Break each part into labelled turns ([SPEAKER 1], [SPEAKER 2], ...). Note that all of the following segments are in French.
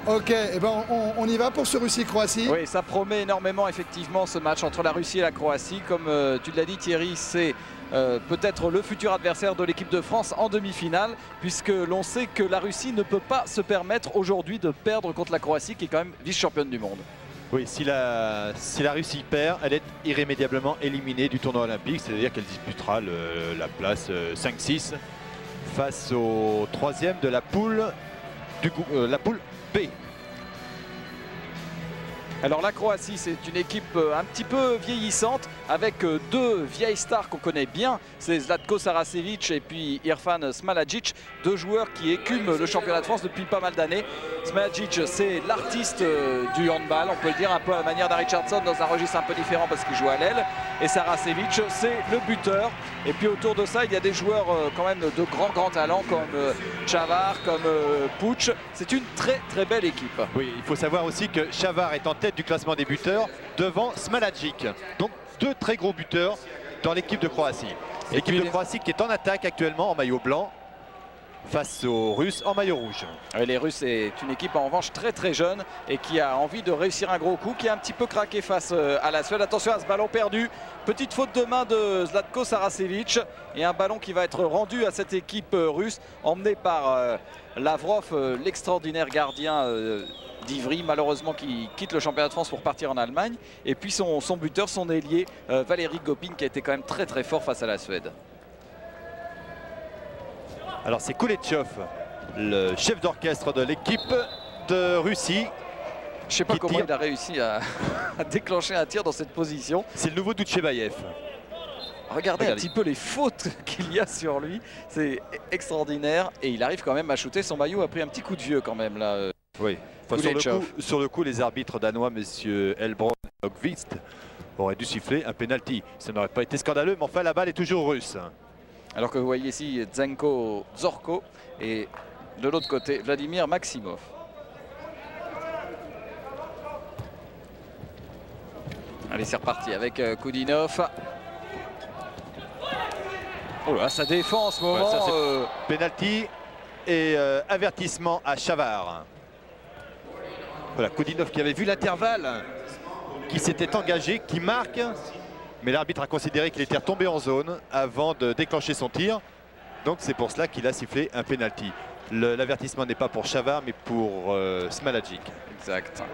[SPEAKER 1] Ok, eh ben on y va pour ce Russie-Croatie.
[SPEAKER 2] Oui, ça promet énormément effectivement ce match entre la Russie et la Croatie. Comme tu l'as dit Thierry, c'est peut-être le futur adversaire de l'équipe de France en demi-finale, puisque l'on sait que la Russie ne peut pas se permettre aujourd'hui de perdre contre la Croatie, qui est quand même vice-championne du monde.
[SPEAKER 3] Oui, si la Russie perd, elle est irrémédiablement éliminée du tournoi olympique, c'est-à-dire qu'elle disputera la place 5-6 face au troisième de la poule B.
[SPEAKER 2] Alors la Croatie, c'est une équipe un petit peu vieillissante avec deux vieilles stars qu'on connaît bien, c'est Zlatko Saracevic et puis Irfan Smalagic, deux joueurs qui écument le championnat de France depuis pas mal d'années. Smalagic, c'est l'artiste du handball, on peut le dire un peu à la manière d'un Richardson dans un registre un peu différent parce qu'il joue à l'aile. Et Saracevic, c'est le buteur. Et puis autour de ça, il y a des joueurs quand même de grands talents comme Chavar, comme Puch. C'est une très belle équipe.
[SPEAKER 3] Oui, il faut savoir aussi que Chavar est en tête du classement des buteurs devant Smalagic. Donc deux très gros buteurs dans l'équipe de Croatie. L'équipe de Croatie qui est en attaque actuellement en maillot blanc face aux Russes en maillot rouge.
[SPEAKER 2] Les Russes, c'est une équipe en revanche très jeune et qui a envie de réussir un gros coup, qui a un petit peu craqué face à la Suède. Attention à ce ballon perdu, petite faute de main de Zlatko Saracevic et un ballon qui va être rendu à cette équipe russe emmenée par Lavrov, l'extraordinaire gardien d'Ivry, malheureusement qui quitte le championnat de France pour partir en Allemagne. Et puis son buteur, son ailier, Valeri Gopin, qui a été quand même très fort face à la Suède.
[SPEAKER 3] Alors c'est Koulechov, le chef d'orchestre de l'équipe de Russie.
[SPEAKER 2] Je ne sais pas comment il a réussi à déclencher un tir dans cette position.
[SPEAKER 3] C'est le nouveau Doutchebaev.
[SPEAKER 2] Regardez un petit peu les fautes qu'il y a sur lui. C'est extraordinaire. Et il arrive quand même à shooter. Son maillot a pris un petit coup de vieux quand même là.
[SPEAKER 3] Oui. Enfin, sur le coup, les arbitres danois, messieurs Elbron et Högvist, auraient dû siffler un penalty. Ça n'aurait pas été scandaleux, mais enfin la balle est toujours russe.
[SPEAKER 2] Alors que vous voyez ici Zenko Zorko et de l'autre côté Vladimir Maximov. Allez, c'est reparti avec Koudinov. Oh là, ça défend en ce moment.
[SPEAKER 3] Ouais, penalty et avertissement à Chavar. Voilà, Koudinov qui avait vu l'intervalle, qui s'était engagé, qui marque. Mais l'arbitre a considéré qu'il était retombé en zone avant de déclencher son tir. Donc c'est pour cela qu'il a sifflé un penalty. L'avertissement n'est pas pour Chavar mais pour Smalagic.
[SPEAKER 2] Exact.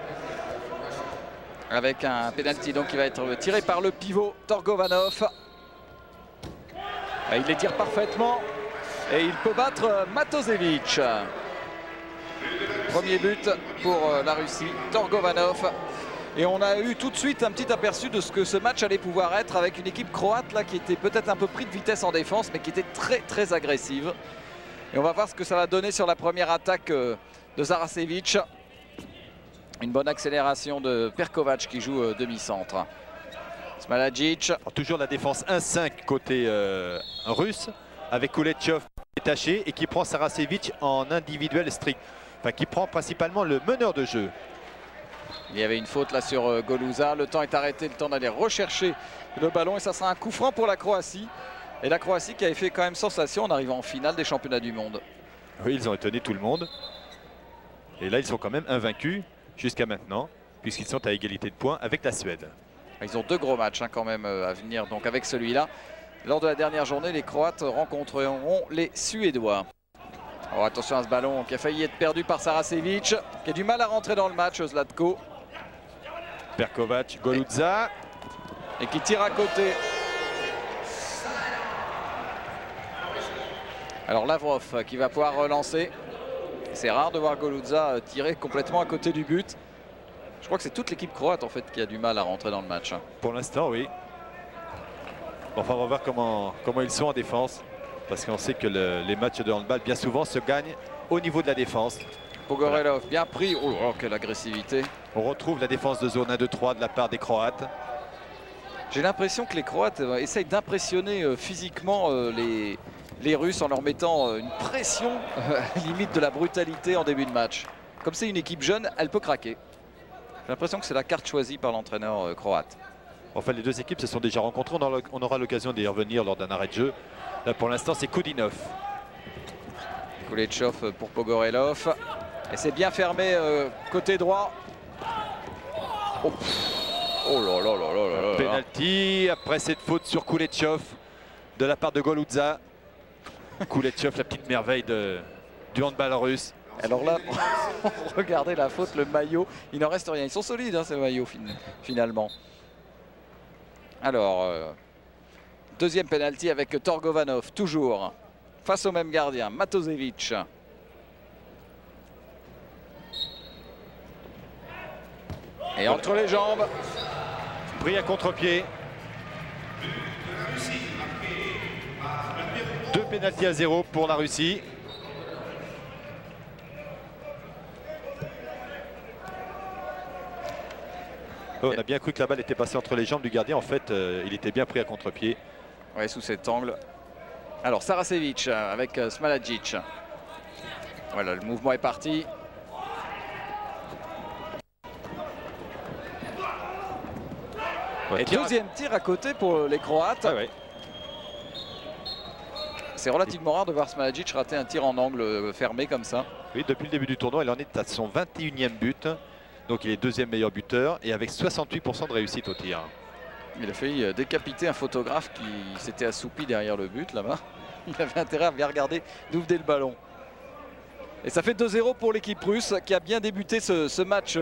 [SPEAKER 2] Avec un penalty donc qui va être tiré par le pivot Torgovanov. Il les tire parfaitement et il peut battre Matosevic. Premier but pour la Russie, Torgovanov. Et on a eu tout de suite un petit aperçu de ce que ce match allait pouvoir être avec une équipe croate là qui était peut-être un peu pris de vitesse en défense mais qui était très agressive. Et on va voir ce que ça va donner sur la première attaque de Saracevic. Une bonne accélération de Perkovac qui joue demi-centre. Smalagic.
[SPEAKER 3] Toujours la défense 1-5 côté russe avec Koulechov détaché et qui prend Saracevic en individuel strict. Enfin qui prend principalement le meneur de jeu.
[SPEAKER 2] Il y avait une faute là sur Goluza. Le temps est arrêté, le temps d'aller rechercher le ballon. Et ça sera un coup franc pour la Croatie. Et la Croatie qui avait fait quand même sensation en arrivant en finale des championnats du monde.
[SPEAKER 3] Oui, ils ont étonné tout le monde. Et là, ils sont quand même invaincus jusqu'à maintenant, puisqu'ils sont à égalité de points avec la Suède.
[SPEAKER 2] Ils ont deux gros matchs quand même à venir. Donc avec celui-là, lors de la dernière journée, les Croates rencontreront les Suédois. Alors attention à ce ballon qui a failli être perdu par Saracevic, qui a du mal à rentrer dans le match, Zlatko.
[SPEAKER 3] Perkovac, Goluza.
[SPEAKER 2] Et qui tire à côté. Alors Lavrov qui va pouvoir relancer. C'est rare de voir Goluza tirer complètement à côté du but. Je crois que c'est toute l'équipe croate en fait qui a du mal à rentrer dans le match.
[SPEAKER 3] Pour l'instant, oui. Enfin, on va voir comment ils sont en défense. Parce qu'on sait que les matchs de handball, bien souvent, se gagnent au niveau de la défense.
[SPEAKER 2] Pogorelov, voilà. Bien pris. Oh, quelle agressivité.
[SPEAKER 3] On retrouve la défense de zone 1-2-3 de la part des Croates.
[SPEAKER 2] J'ai l'impression que les Croates essayent d'impressionner physiquement les Russes en leur mettant une pression limite de la brutalité en début de match. Comme c'est une équipe jeune, elle peut craquer. J'ai l'impression que c'est la carte choisie par l'entraîneur croate.
[SPEAKER 3] Enfin, les deux équipes se sont déjà rencontrées. On aura l'occasion d'y revenir lors d'un arrêt de jeu. Là, pour l'instant, c'est Koudinov.
[SPEAKER 2] Koulechov pour Pogorelov. Et c'est bien fermé côté droit. Oh, oh là là là là là là.
[SPEAKER 3] Penalty après cette faute sur Koulechov de la part de Goludza. Koulechov, la petite merveille du handball russe.
[SPEAKER 2] Alors là, regardez la faute, le maillot, il n'en reste rien. Ils sont solides hein, ces maillots finalement. Alors, deuxième penalty avec Torgovanov, toujours face au même gardien, Matosevic. Et entre les jambes.
[SPEAKER 3] Pris à contre-pied. 2 pénaltys à 0 pour la Russie. Oh, on a bien cru que la balle était passée entre les jambes du gardien. En fait, il était bien pris à contre-pied.
[SPEAKER 2] Ouais, sous cet angle. Alors, Saracevic avec Smalagic. Voilà, le mouvement est parti.
[SPEAKER 3] Ouais,
[SPEAKER 2] et deuxième tir à côté pour les Croates.
[SPEAKER 3] Ouais, ouais.
[SPEAKER 2] C'est relativement rare de voir Smalagic rater un tir en angle fermé comme ça.
[SPEAKER 3] Oui, depuis le début du tournoi, il en est à son 21e but. Donc il est deuxième meilleur buteur et avec 68% de réussite au tir.
[SPEAKER 2] Il a failli décapiter un photographe qui s'était assoupi derrière le but là-bas. Il avait intérêt à bien regarder d'où venait le ballon. Et ça fait 2-0 pour l'équipe russe qui a bien débuté ce match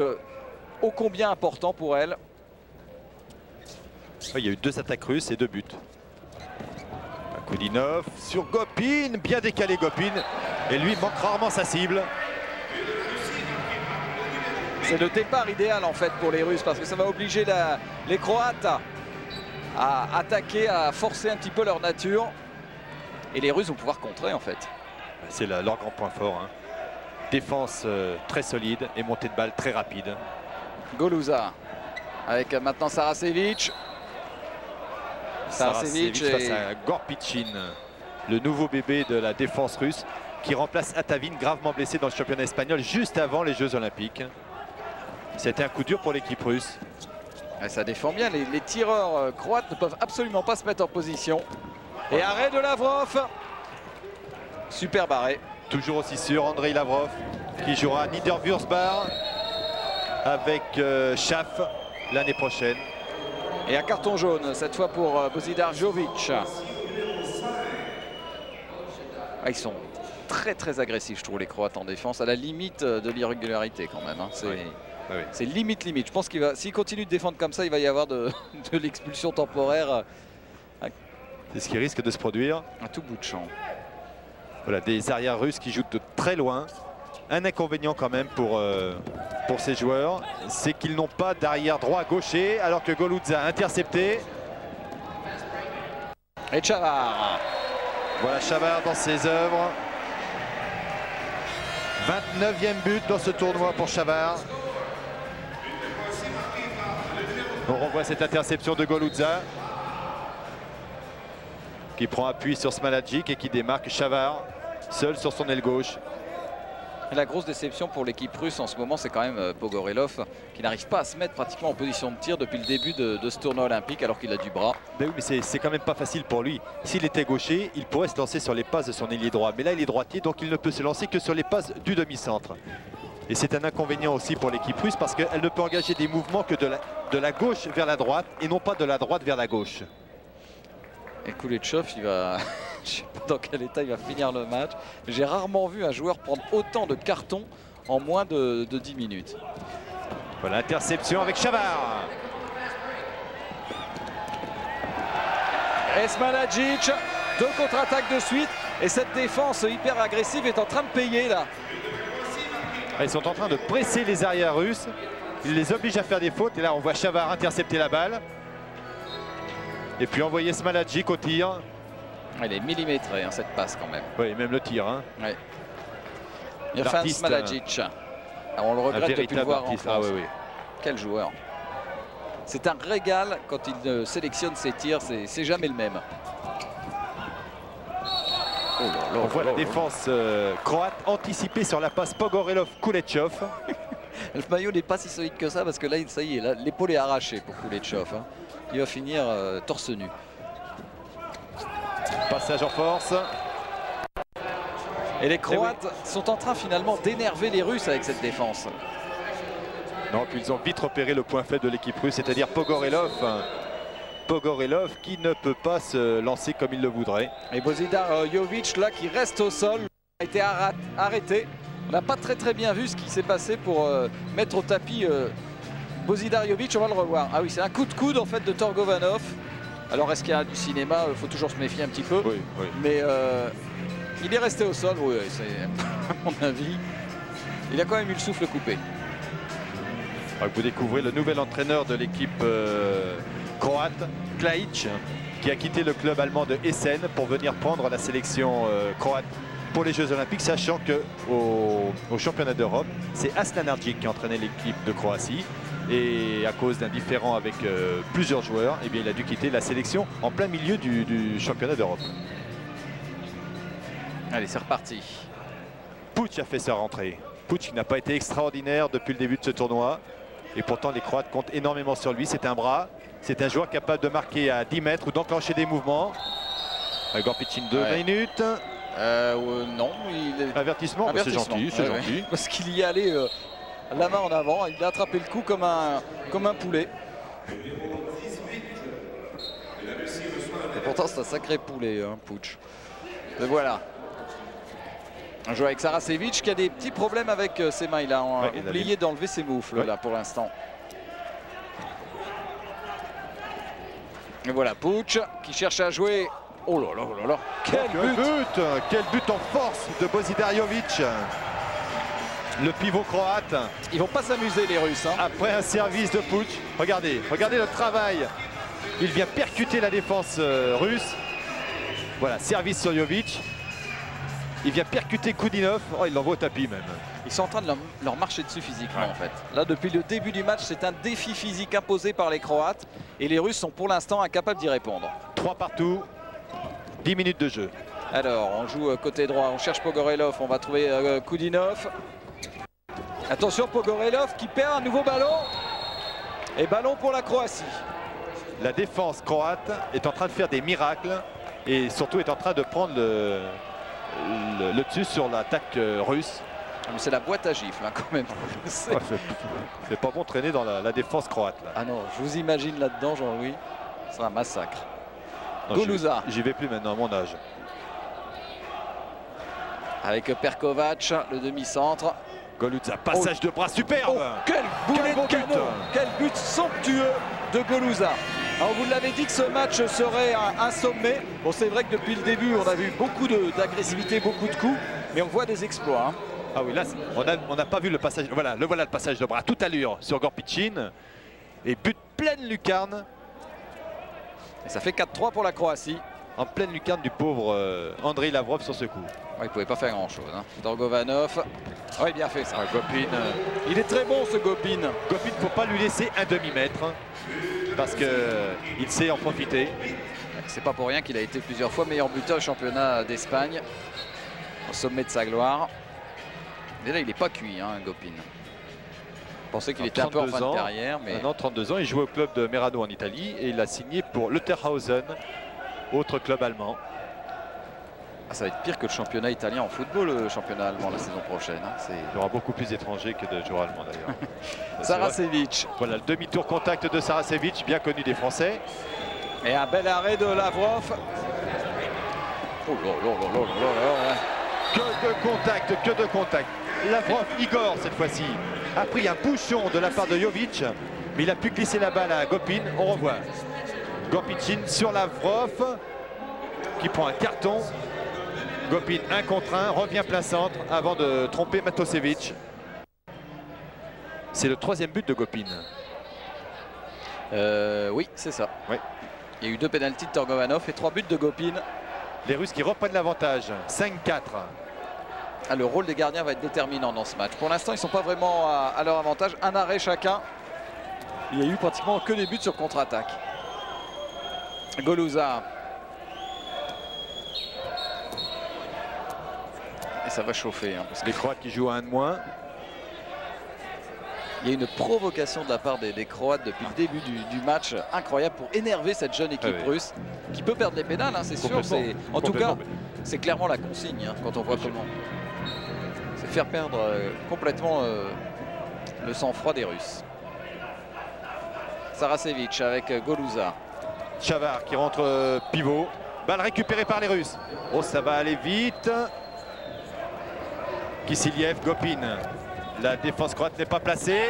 [SPEAKER 2] ô combien important pour elle.
[SPEAKER 3] Il y a eu 2 attaques russes et 2 buts. Koudinov sur Gopin, bien décalé Gopin. Et lui manque rarement sa cible.
[SPEAKER 2] C'est le départ idéal en fait pour les Russes parce que ça va obliger les Croates à attaquer, à forcer un petit peu leur nature. Et les Russes vont pouvoir contrer en fait.
[SPEAKER 3] C'est leur grand point fort. Hein. Défense très solide et montée de balle très rapide.
[SPEAKER 2] Goludza avec maintenant Saracevic.
[SPEAKER 3] Saracevic face à Gorpichin, le nouveau bébé de la défense russe qui remplace Atavin, gravement blessé dans le championnat espagnol juste avant les Jeux Olympiques. C'était un coup dur pour l'équipe russe.
[SPEAKER 2] Et ça défend bien, les tireurs croates ne peuvent absolument pas se mettre en position. Et arrêt de Lavrov. Superbe arrêt.
[SPEAKER 3] Toujours aussi sûr, Andrei Lavrov qui jouera à Niederwurzbach avec Schaff l'année prochaine.
[SPEAKER 2] Et un carton jaune, cette fois pour Božidar Jovic. Ah, ils sont très très agressifs, je trouve, les Croates en défense, à la limite de l'irrégularité quand même. Hein. C'est limite. Je pense qu'il va, s'il continue de défendre comme ça, il va y avoir de l'expulsion temporaire.
[SPEAKER 3] C'est ce qui risque de se produire.
[SPEAKER 2] À tout bout de champ.
[SPEAKER 3] Voilà, des arrières russes qui jouent de très loin. Un inconvénient quand même pour ces joueurs, c'est qu'ils n'ont pas d'arrière droit gaucher, alors que Goludza a intercepté.
[SPEAKER 2] Et Chavar.
[SPEAKER 3] Voilà Chavar dans ses œuvres. 29e but dans ce tournoi pour Chavar. On revoit cette interception de Goludza qui prend appui sur Smalagic et qui démarque Chavar seul sur son aile gauche.
[SPEAKER 2] Et la grosse déception pour l'équipe russe en ce moment, c'est quand même Pogorelov qui n'arrive pas à se mettre pratiquement en position de tir depuis le début de ce tournoi olympique alors qu'il a du bras.
[SPEAKER 3] Ben oui, mais c'est quand même pas facile pour lui. S'il était gaucher, il pourrait se lancer sur les passes de son ailier droit. Mais là, il est droitier, donc il ne peut se lancer que sur les passes du demi-centre. Et c'est un inconvénient aussi pour l'équipe russe parce qu'elle ne peut engager des mouvements que de la gauche vers la droite et non pas de la droite vers la gauche.
[SPEAKER 2] Et Koulechov, il va... Je ne sais pas dans quel état il va finir le match. J'ai rarement vu un joueur prendre autant de cartons en moins de 10 minutes.
[SPEAKER 3] Voilà, interception avec Chavar.
[SPEAKER 2] Et Smalagic, 2 contre-attaques de suite. Et cette défense hyper agressive est en train de payer là.
[SPEAKER 3] Ils sont en train de presser les arrières russes. Ils les obligent à faire des fautes. Et là, on voit Chavar intercepter la balle. Et puis envoyer Smalagic au tir.
[SPEAKER 2] Elle est millimétrée, hein, cette passe quand même.
[SPEAKER 3] Oui, même le tir. Hein.
[SPEAKER 2] Ouais. Irfan Smalagic. Alors on le regrette de ne plus le voir en France.
[SPEAKER 3] Ah, oui, oui.
[SPEAKER 2] Quel joueur. C'est un régal quand il sélectionne ses tirs, c'est jamais le même.
[SPEAKER 3] Oh là là, on voit la défense croate anticipée sur la passe Pogorelov-Koulechov.
[SPEAKER 2] Le maillot n'est pas si solide que ça parce que là, ça y est, l'épaule est arrachée pour Koulechov. Hein. Il va finir torse nu.
[SPEAKER 3] Passage en force.
[SPEAKER 2] Et les Croates sont en train finalement d'énerver les Russes avec cette défense.
[SPEAKER 3] Non, puis ils ont vite repéré le point faible de l'équipe russe, c'est-à-dire Pogorelov. Pogorelov qui ne peut pas se lancer comme il le voudrait.
[SPEAKER 2] Et Bozidar Jovic là qui reste au sol, a été arrêté. On n'a pas très bien vu ce qui s'est passé pour mettre au tapis Bozidar Jovic, on va le revoir. Ah oui, c'est un coup de coude en fait de Torgovanov. Alors est-ce qu'il y a du cinéma? Il faut toujours se méfier un petit peu.
[SPEAKER 3] Oui, oui.
[SPEAKER 2] Mais il est resté au sol, oui, c'est à mon avis. Il a quand même eu le souffle coupé.
[SPEAKER 3] Vous découvrez le nouvel entraîneur de l'équipe croate, Klaić, qui a quitté le club allemand de Essen pour venir prendre la sélection croate pour les Jeux Olympiques, sachant qu'au championnat d'Europe, c'est Aslan Arjic qui entraînait l'équipe de Croatie. Et à cause d'un différend avec plusieurs joueurs, eh bien, il a dû quitter la sélection en plein milieu du championnat d'Europe.
[SPEAKER 2] Allez, c'est reparti.
[SPEAKER 3] Puč a fait sa rentrée. Puč qui n'a pas été extraordinaire depuis le début de ce tournoi. Et pourtant, les Croates comptent énormément sur lui. C'est un bras. C'est un joueur capable de marquer à 10 mètres ou d'enclencher des mouvements. Gorpichin, 2 minutes.
[SPEAKER 2] Non,
[SPEAKER 3] Avertissement, c'est gentil, c'est gentil.
[SPEAKER 2] Parce qu'il y allait la main en avant, il a attrapé le coup comme un poulet. Et pourtant c'est un sacré poulet, hein, Puč. Mais voilà. Un joueur avec Saracevic qui a des petits problèmes avec ses mains. Il a oublié d'enlever ses moufles là pour l'instant. Et voilà Puč qui cherche à jouer. Oh là là, oh là là.
[SPEAKER 3] Quel but en force de Bozidar Jovic, le pivot croate.
[SPEAKER 2] Ils vont pas s'amuser les Russes. Hein.
[SPEAKER 3] Après un service de Puč, regardez le travail. Il vient percuter la défense russe. Voilà, service sur Jovic. Il vient percuter Koudinov. Oh, il l'envoie au tapis même.
[SPEAKER 2] Ils sont en train de leur marcher dessus physiquement en fait. Là, depuis le début du match, c'est un défi physique imposé par les Croates. Et les Russes sont pour l'instant incapables d'y répondre.
[SPEAKER 3] 3 partout, 10 minutes de jeu.
[SPEAKER 2] Alors, on joue côté droit, on cherche Pogorelov, on va trouver Koudinov. Attention, Pogorelov qui perd un nouveau ballon. Et ballon pour la Croatie.
[SPEAKER 3] La défense croate est en train de faire des miracles et surtout est en train de prendre le dessus sur l'attaque russe.
[SPEAKER 2] C'est la boîte à gifles hein, quand même.
[SPEAKER 3] C'est pas bon traîner dans la défense croate. Là.
[SPEAKER 2] Ah non, je vous imagine là-dedans, Jean-Louis. C'est un massacre.
[SPEAKER 3] Goluza. J'y vais plus maintenant à mon âge.
[SPEAKER 2] Avec Perkovac, le demi-centre.
[SPEAKER 3] Goluza, passage de bras superbe.
[SPEAKER 2] Oh, quel boulet de canon. Quel but somptueux de Goluza. Alors vous l'avez dit que ce match serait un sommet. Bon, c'est vrai que depuis le début, on a vu beaucoup d'agressivité, beaucoup de coups, mais on voit des exploits. Hein.
[SPEAKER 3] Ah oui, là, on n'a pas vu le passage. Voilà le passage de bras, toute allure sur Gorpichin. Et but pleine lucarne.
[SPEAKER 2] Et ça fait 4-3 pour la Croatie.
[SPEAKER 3] En pleine lucarne du pauvre Andrei Lavrov sur ce coup.
[SPEAKER 2] Ouais, il ne pouvait pas faire grand-chose. Hein. Torgovanov. Oui, bien fait ça.
[SPEAKER 3] Gopin.
[SPEAKER 2] Il est très bon ce Gopin.
[SPEAKER 3] Gopin, il ne faut pas lui laisser un demi-mètre. Parce qu'il sait en profiter.
[SPEAKER 2] C'est pas pour rien qu'il a été plusieurs fois meilleur buteur au championnat d'Espagne. Au sommet de sa gloire. Et là, il n'est pas cuit, hein, Gopin. Je pensais qu'il était un peu en fin de carrière. Mais...
[SPEAKER 3] Maintenant, 32 ans, il joue au club de Merano en Italie. Et il a signé pour Lutherhausen, autre club allemand.
[SPEAKER 2] Ah, ça va être pire que le championnat italien en football, le championnat allemand la saison prochaine. Hein.
[SPEAKER 3] Il y aura beaucoup plus d'étrangers que de joueurs allemands d'ailleurs.
[SPEAKER 2] Saracevic.
[SPEAKER 3] Voilà le demi-tour contact de Saracevic, bien connu des Français.
[SPEAKER 2] Et un bel arrêt de Lavrov. Oh là là là là là là.
[SPEAKER 3] Que de contact. Lavrov, Igor cette fois-ci, a pris un bouchon de la part de Jovic, mais il a pu glisser la balle à Gopin. On revoit Gorpichin sur Lavrov qui prend un carton. Gopin 1 contre 1, revient plein centre avant de tromper Matosevic. C'est le 3e but de Gopin.
[SPEAKER 2] Oui, c'est ça.
[SPEAKER 3] Oui.
[SPEAKER 2] Il y a eu 2 pénaltys de Torgovanov et 3 buts de Gopin.
[SPEAKER 3] Les Russes qui reprennent l'avantage, 5-4.
[SPEAKER 2] Ah, le rôle des gardiens va être déterminant dans ce match. Pour l'instant, ils ne sont pas vraiment à leur avantage. Un arrêt chacun. Il y a eu pratiquement que des buts sur contre-attaque. Goluza. Et ça va chauffer. Hein, parce que
[SPEAKER 3] les Croates qui jouent à 1 de moins.
[SPEAKER 2] Il y a une provocation de la part des Croates depuis le début du match, incroyable pour énerver cette jeune équipe russe qui peut perdre les pénales, hein, c'est sûr. En tout cas, C'est clairement la consigne hein, quand on voit comment. C'est faire perdre complètement le sang-froid des Russes. Saracevic avec Goluza.
[SPEAKER 3] Chavar qui rentre pivot. Balle récupérée par les Russes. Oh, ça va aller vite. Kissiliev, Gopin. La défense croate n'est pas placée.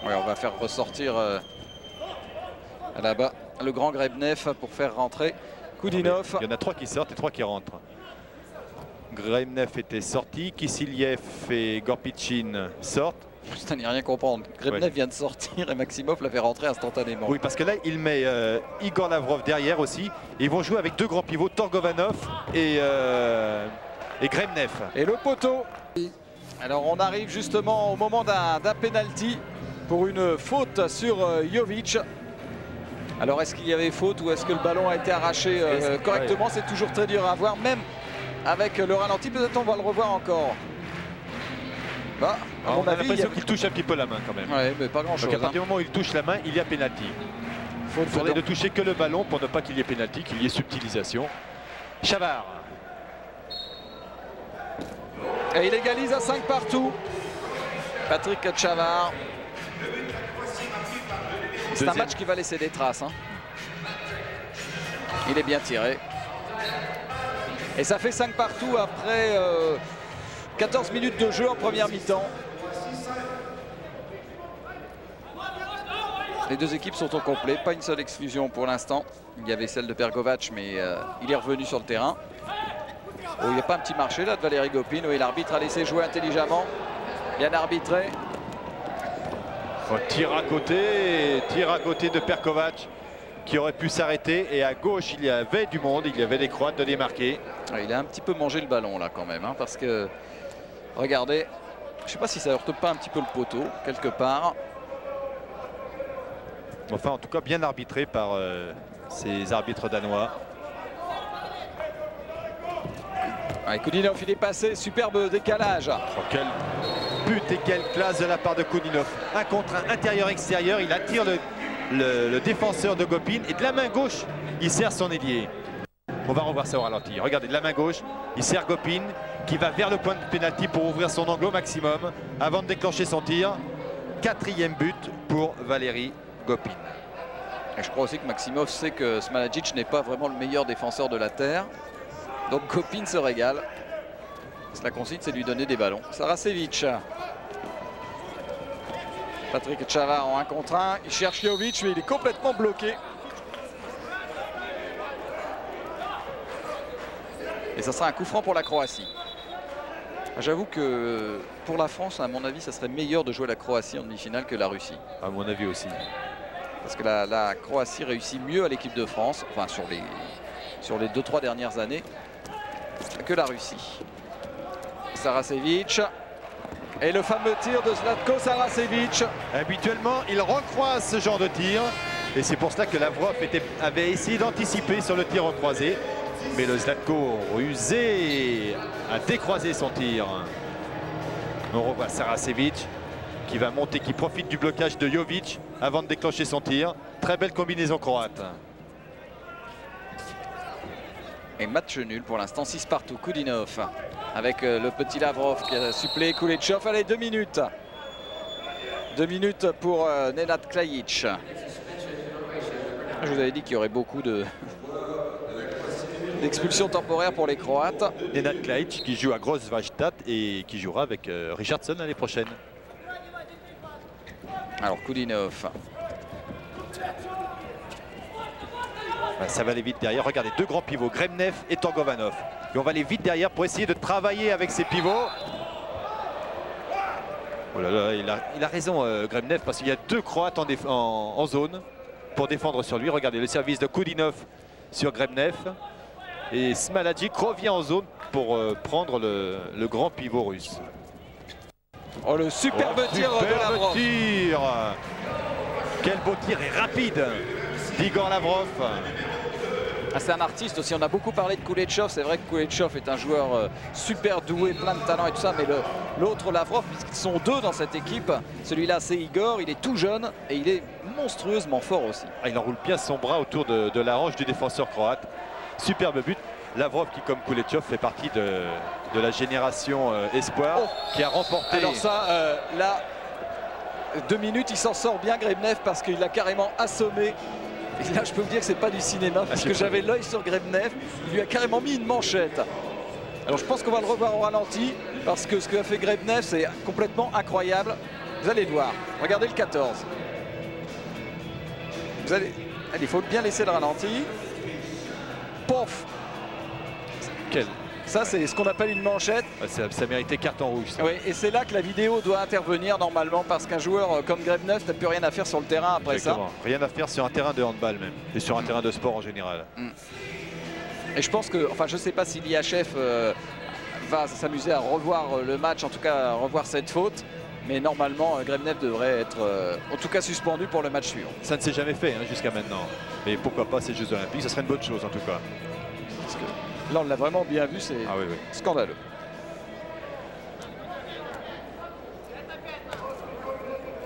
[SPEAKER 2] Ouais, on va faire ressortir là-bas le grand Grebnev pour faire rentrer Koudinov.
[SPEAKER 3] Il y en a 3 qui sortent et 3 qui rentrent. Grebnev était sorti, Kissiliev et Gorpichin sortent.
[SPEAKER 2] Putain, n'y a rien comprendre. Grebnev vient de sortir et Maximov l'a fait rentrer instantanément.
[SPEAKER 3] Oui, parce que là, il met Igor Lavrov derrière aussi. Et ils vont jouer avec 2 grands pivots, Torgovanov et Grebnev.
[SPEAKER 2] Et le poteau. Alors on arrive justement au moment d'un penalty pour une faute sur Jovic. Alors est-ce qu'il y avait faute ou est-ce que le ballon a été arraché correctement? C'est toujours très dur à voir, même avec le ralenti. Peut-être on va le revoir encore. Bah,
[SPEAKER 3] on a l'impression qu'il touche un petit peu la main quand même.
[SPEAKER 2] Ouais, mais pas grand-chose.
[SPEAKER 3] Donc à partir du moment où il touche la main, il y a pénalty. Il faudrait ne toucher que le ballon pour ne pas qu'il y ait pénalty, qu'il y ait subtilisation. Chavar.
[SPEAKER 2] Et il égalise à 5 partout. Patrick Chavar. C'est un match qui va laisser des traces. Hein. Il est bien tiré. Et ça fait 5 partout après 14 minutes de jeu en première mi-temps. Les deux équipes sont au complet, pas une seule exclusion pour l'instant. Il y avait celle de Pergovac, mais il est revenu sur le terrain. Oh, il n'y a pas un petit marché là de Valérie Gopin. Oui, l'arbitre a laissé jouer intelligemment. Bien arbitré.
[SPEAKER 3] Oh, tir à côté de Perkovac qui aurait pu s'arrêter. Et à gauche, il y avait du monde, il y avait des Croates de démarquer.
[SPEAKER 2] Il a un petit peu mangé le ballon là quand même, hein, parce que, regardez, je ne sais pas si ça heurte pas un petit peu le poteau, quelque part.
[SPEAKER 3] Enfin, en tout cas, bien arbitré par ces arbitres danois.
[SPEAKER 2] Koudinov, il est passé, superbe décalage.
[SPEAKER 3] Oh, quel but et quelle classe de la part de Koudinov. 1 contre 1, intérieur-extérieur, il attire le défenseur de Gopin et de la main gauche, il serre son ailier. On va revoir ça au ralenti. Regardez, de la main gauche, il serre Gopin qui va vers le point de pénalty pour ouvrir son angle au maximum avant de déclencher son tir. 4e but pour Valérie Gopin.
[SPEAKER 2] Et je crois aussi que Maximov sait que Smalagic n'est pas vraiment le meilleur défenseur de la Terre. Donc Gopin se régale. La consigne, c'est de lui donner des ballons. Saracevic. Patrick Chavar en 1 contre 1. Il cherche Jovic, mais il est complètement bloqué. Et ça sera un coup franc pour la Croatie. J'avoue que pour la France, à mon avis, ça serait meilleur de jouer la Croatie en demi-finale que la Russie.
[SPEAKER 3] À mon avis aussi.
[SPEAKER 2] Parce que la Croatie réussit mieux à l'équipe de France, enfin sur les 2-3 dernières années, que la Russie. Saracevic. Et le fameux tir de Zlatko Saracevic.
[SPEAKER 3] Habituellement, il recroise ce genre de tir. Et c'est pour cela que Lavrov avait essayé d'anticiper sur le tir recroisé. Mais le Zlatko rusé a décroisé son tir. On revoit Saracevic qui va monter, qui profite du blocage de Jovic avant de déclencher son tir. Très belle combinaison croate.
[SPEAKER 2] Et match nul pour l'instant, 6 partout. Koudinov avec le petit Lavrov qui a suppléé Kulechov. Allez, 2 minutes. 2 minutes pour Nenad Klajic. Je vous avais dit qu'il y aurait beaucoup d'expulsions temporaires pour les Croates.
[SPEAKER 3] Nenad Klajic qui joue à Grossvallstadt et qui jouera avec Richardson l'année prochaine.
[SPEAKER 2] Alors Koudinov.
[SPEAKER 3] Ça va aller vite derrière. Regardez, 2 grands pivots, Grebnev et Torgovanov. Et on va aller vite derrière pour essayer de travailler avec ces pivots. Oh là là, il a raison Grebnev, parce qu'il y a 2 Croates en zone pour défendre sur lui. Regardez le service de Koudinov sur Grebnev. Et Smalagic revient en zone pour prendre le grand pivot russe.
[SPEAKER 2] Oh, le superbe tir de Lavrov.
[SPEAKER 3] Quel beau tir et rapide d'Igor Lavrov.
[SPEAKER 2] C'est un artiste aussi, on a beaucoup parlé de Kulechov. C'est vrai que Kulechov est un joueur super doué, plein de talent et tout ça. Mais l'autre Lavrov, puisqu'ils sont 2 dans cette équipe, celui-là c'est Igor, il est tout jeune et il est monstrueusement fort aussi.
[SPEAKER 3] Il enroule bien son bras autour de la hanche du défenseur croate. Superbe but. Lavrov qui, comme Koulechov, fait partie de la génération espoir qui a remporté.
[SPEAKER 2] Alors ça, là, 2 minutes, il s'en sort bien Grebnev parce qu'il a carrément assommé. Et là, je peux vous dire que c'est pas du cinéma parce que j'avais l'œil sur Grebnev. Il lui a carrément mis une manchette. Alors je pense qu'on va le revoir au ralenti parce que ce qu'a fait Grebnev, c'est complètement incroyable. Vous allez le voir. Regardez le 14. Allez, il faut bien laisser le ralenti. Pof.
[SPEAKER 3] Quel...
[SPEAKER 2] Ça, c'est ce qu'on appelle une manchette.
[SPEAKER 3] Ça méritait carton rouge. Ça.
[SPEAKER 2] Oui, et c'est là que la vidéo doit intervenir normalement parce qu'un joueur comme Grebnev n'a plus rien à faire sur le terrain après
[SPEAKER 3] Exactement. Ça. Rien à faire sur un terrain de handball même et sur un terrain de sport en général.
[SPEAKER 2] Et je pense que, enfin, je ne sais pas si l'IHF va s'amuser à revoir le match, en tout cas à revoir cette faute. Mais normalement, Grebnev devrait être en tout cas suspendu pour le match suivant.
[SPEAKER 3] Ça ne s'est jamais fait jusqu'à maintenant. Mais pourquoi pas ces Jeux Olympiques, ça serait une bonne chose en tout cas.
[SPEAKER 2] Parce que là, on l'a vraiment bien vu, c'est scandaleux.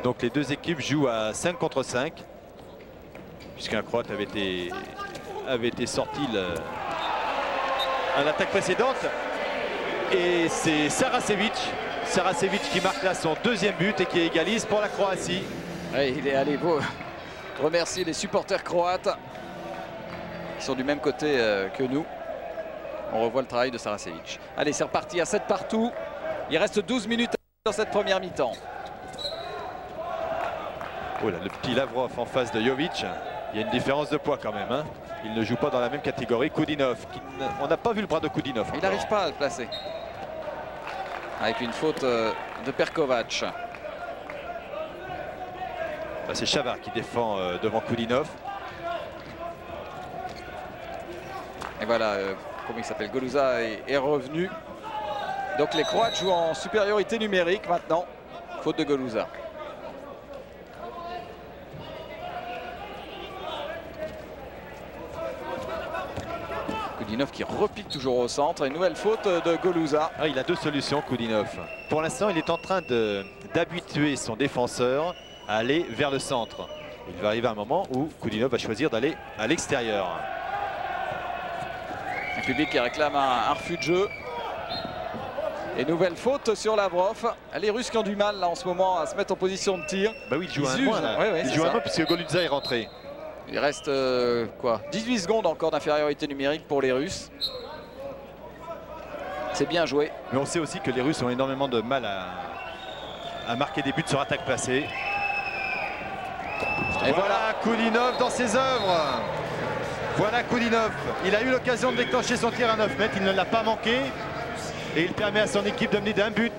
[SPEAKER 3] Donc les deux équipes jouent à 5 contre 5. Puisqu'un Croate avait été sorti à l'attaque précédente. Et c'est Saracevic qui marque là son 2e but et qui égalise pour la Croatie.
[SPEAKER 2] Oui, il est allé remercier les supporters croates qui sont du même côté que nous. On revoit le travail de Saracevic. Allez, c'est reparti à 7 partout. Il reste 12 minutes dans cette première mi-temps.
[SPEAKER 3] Oh là, le petit Lavrov en face de Jovic. Il y a une différence de poids quand même. Il ne joue pas dans la même catégorie. Koudinov, on n'a pas vu le bras de Koudinov.
[SPEAKER 2] Il n'arrive pas à le placer. Avec une faute de Perkovac.
[SPEAKER 3] C'est Chavard qui défend devant Koudinov.
[SPEAKER 2] Et voilà, comment il s'appelle, Goluza est revenu. Donc les Croates jouent en supériorité numérique maintenant. Faute de Goluza. Koudinov qui repique toujours au centre. Et nouvelle faute de Goluza.
[SPEAKER 3] Il a 2 solutions, Koudinov. Pour l'instant, il est en train d'habituer son défenseur à aller vers le centre. Il va arriver un moment où Koudinov va choisir d'aller à l'extérieur.
[SPEAKER 2] Le public qui réclame un refus de jeu. Et nouvelle faute sur Lavrov. Les Russes qui ont du mal là en ce moment à se mettre en position de tir.
[SPEAKER 3] Bah oui, ils jouent un moins là. Ils jouent un moins puisque Goluza est rentré.
[SPEAKER 2] Il reste quoi, 18 secondes encore d'infériorité numérique pour les Russes. C'est bien joué.
[SPEAKER 3] Mais on sait aussi que les Russes ont énormément de mal à marquer des buts sur attaque placée. Et voilà Koudinov dans ses œuvres. Voilà Koudinov. Il a eu l'occasion de déclencher son tir à 9 mètres. Il ne l'a pas manqué. Et il permet à son équipe de mener d'un but.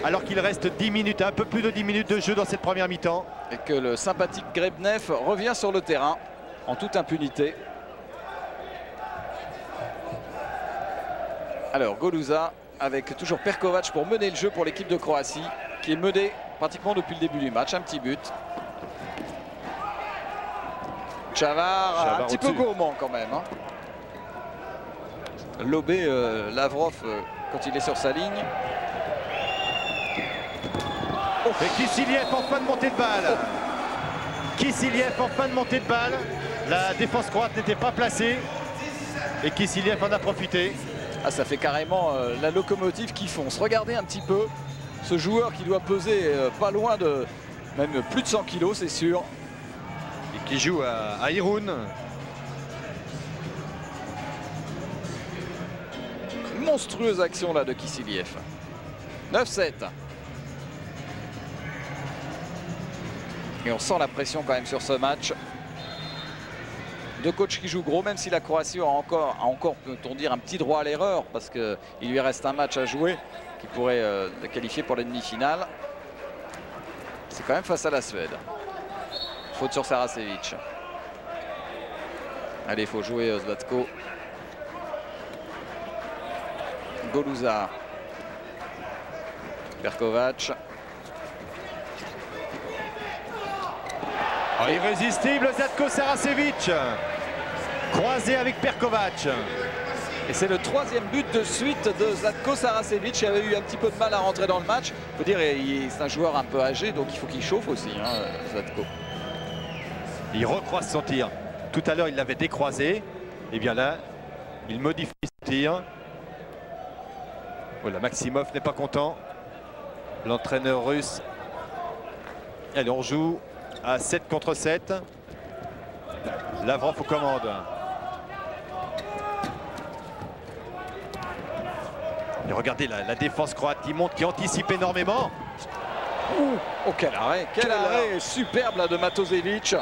[SPEAKER 3] Alors qu'il reste 10 minutes, un peu plus de 10 minutes de jeu dans cette première mi-temps.
[SPEAKER 2] Et que le sympathique Grebnev revient sur le terrain en toute impunité. Alors Goluza avec toujours Perkovac pour mener le jeu pour l'équipe de Croatie. Qui est menée pratiquement depuis le début du match. Un petit but. Chavard un petit peu gourmand quand même. Lobé Lavrov quand il est sur sa ligne.
[SPEAKER 3] Et Kissiliev en fin de montée de balle. Kissiliev en fin de montée de balle. La défense croate n'était pas placée. Et Kissiliev en a profité.
[SPEAKER 2] Ça fait carrément la locomotive qui fonce. Regardez un petit peu ce joueur qui doit peser pas loin de même plus de 100 kilos, c'est sûr.
[SPEAKER 3] Et qui joue à Irun.
[SPEAKER 2] Monstrueuse action là de Kissiliev. 9-7. Et on sent la pression quand même sur ce match. Deux coachs qui jouent gros, même si la Croatie a encore peut-on dire, un petit droit à l'erreur, parce qu'il lui reste un match à jouer qui pourrait le qualifier pour la demi-finale. C'est quand même face à la Suède. Faute sur Saracevic. Allez, il faut jouer Zlatko. Goluza. Perkovac.
[SPEAKER 3] Irrésistible Zlatko Saracevic. Croisé avec Perkovac.
[SPEAKER 2] Et c'est le 3e but de suite de Zlatko Saracevic. Il avait eu un petit peu de mal à rentrer dans le match. Il faut dire, c'est un joueur un peu âgé, donc il faut qu'il chauffe aussi, Zlatko.
[SPEAKER 3] Il recroise son tir. Tout à l'heure, il l'avait décroisé. Et bien là, Il modifie ce tir. Voilà, Maximov n'est pas content. L'entraîneur russe. Allez, on joue à 7 contre 7. Lavrov aux commandes. Et regardez la défense croate qui monte, qui anticipe énormément.
[SPEAKER 2] Oh, quel arrêt, quel arrêt superbe là, de Matosevic,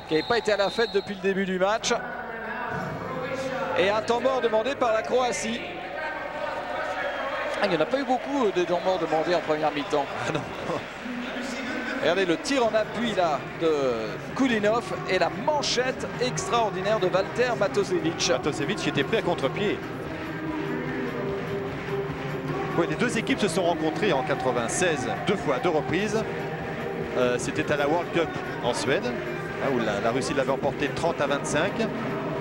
[SPEAKER 2] qui n'avait pas été à la fête depuis le début du match. Et un temps mort demandé par la Croatie. Il n'y en a pas eu beaucoup de temps morts demandés en première mi-temps. Regardez le tir en appui là de Kudinov et la manchette extraordinaire de Valter Matosevic.
[SPEAKER 3] Matosevic qui était pris à contre-pied. Oui, les deux équipes se sont rencontrées en 96, deux fois, à deux reprises. C'était à la World Cup en Suède, hein, où la Russie l'avait emporté 30-25.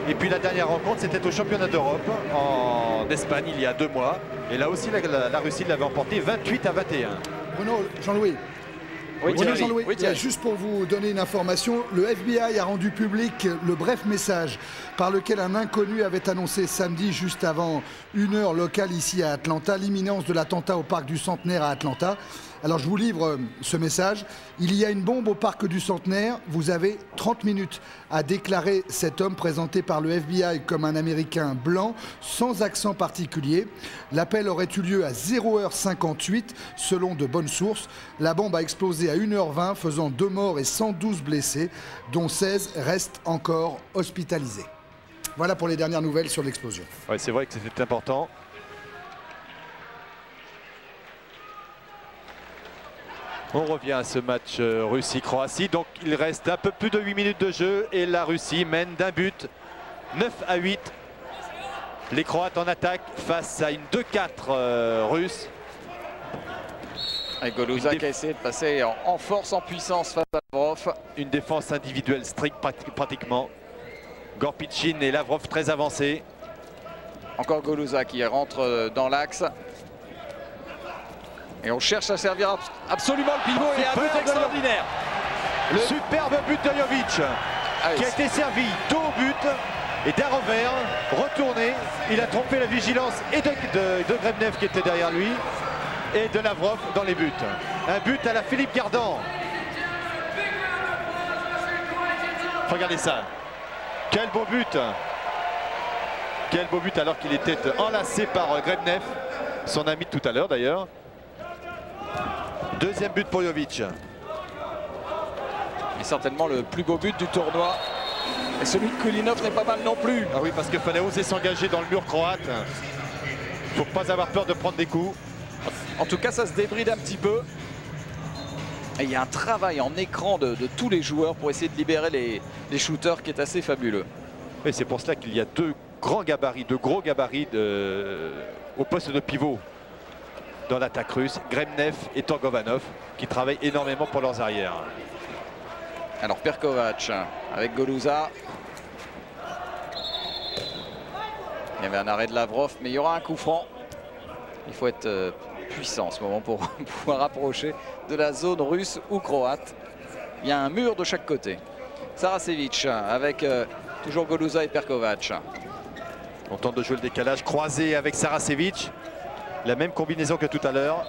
[SPEAKER 3] Et puis la dernière rencontre, c'était au championnat d'Europe en Espagne il y a 2 mois. Et là aussi, la Russie l'avait emporté 28-21.
[SPEAKER 1] Bruno, Jean-Louis.
[SPEAKER 2] Oui,
[SPEAKER 1] Jean-Louis,
[SPEAKER 2] oui,
[SPEAKER 1] juste pour vous donner une information, le FBI a rendu public le bref message par lequel un inconnu avait annoncé samedi, juste avant 1h locale ici à Atlanta, l'imminence de l'attentat au parc du Centenaire à Atlanta. Alors je vous livre ce message. Il y a une bombe au parc du Centenaire. Vous avez 30 minutes à déclarer cet homme présenté par le FBI comme un Américain blanc, sans accent particulier. L'appel aurait eu lieu à 0h58, selon de bonnes sources. La bombe a explosé à 1h20, faisant 2 morts et 112 blessés, dont 16 restent encore hospitalisés. Voilà pour les dernières nouvelles sur l'explosion.
[SPEAKER 3] Ouais, c'est vrai que c'était important. On revient à ce match Russie-Croatie. Donc il reste un peu plus de 8 minutes de jeu et la Russie mène d'un but, 9-8. Les Croates en attaque face à une 2-4 russe.
[SPEAKER 2] Et Goluza qui a essayé de passer en force, en puissance face à Lavrov.
[SPEAKER 3] Une défense individuelle stricte pratiquement. Gorpichin et Lavrov très avancés.
[SPEAKER 2] Encore Goluza qui rentre dans l'axe. Et on cherche à servir absolument le pivot et un but extraordinaire.
[SPEAKER 3] Le superbe but de Jovic qui a été servi dos au but et d'un revers retourné. Il a trompé la vigilance et de Grebnev qui était derrière lui et de Lavrov dans les buts. Un but à la Philippe Gardan. Regardez ça. Quel beau but. Quel beau but alors qu'il était enlacé par Grebnev, son ami de tout à l'heure d'ailleurs. Deuxième but pour Jovic.
[SPEAKER 2] Et certainement le plus beau but du tournoi. Et celui de Kulinov n'est pas mal non plus.
[SPEAKER 3] Ah oui, parce qu'il fallait oser s'engager dans le mur croate. Il ne faut pas avoir peur de prendre des coups.
[SPEAKER 2] En tout cas, ça se débride un petit peu. Et il y a un travail en écran de tous les joueurs pour essayer de libérer les shooters qui est assez fabuleux.
[SPEAKER 3] Et c'est pour cela qu'il y a deux gros gabarits au poste de pivot dans l'attaque russe, Grebnev et Torgovanov, qui travaillent énormément pour leurs arrières.
[SPEAKER 2] Alors Perkovac avec Goluza. Il y avait un arrêt de Lavrov, mais il y aura un coup franc. Il faut être puissant en ce moment pour pouvoir approcher de la zone russe ou croate. Il y a un mur de chaque côté. Saracevic avec toujours Goluza et Perkovac.
[SPEAKER 3] On tente de jouer le décalage croisé avec Saracevic. La même combinaison que tout à l'heure.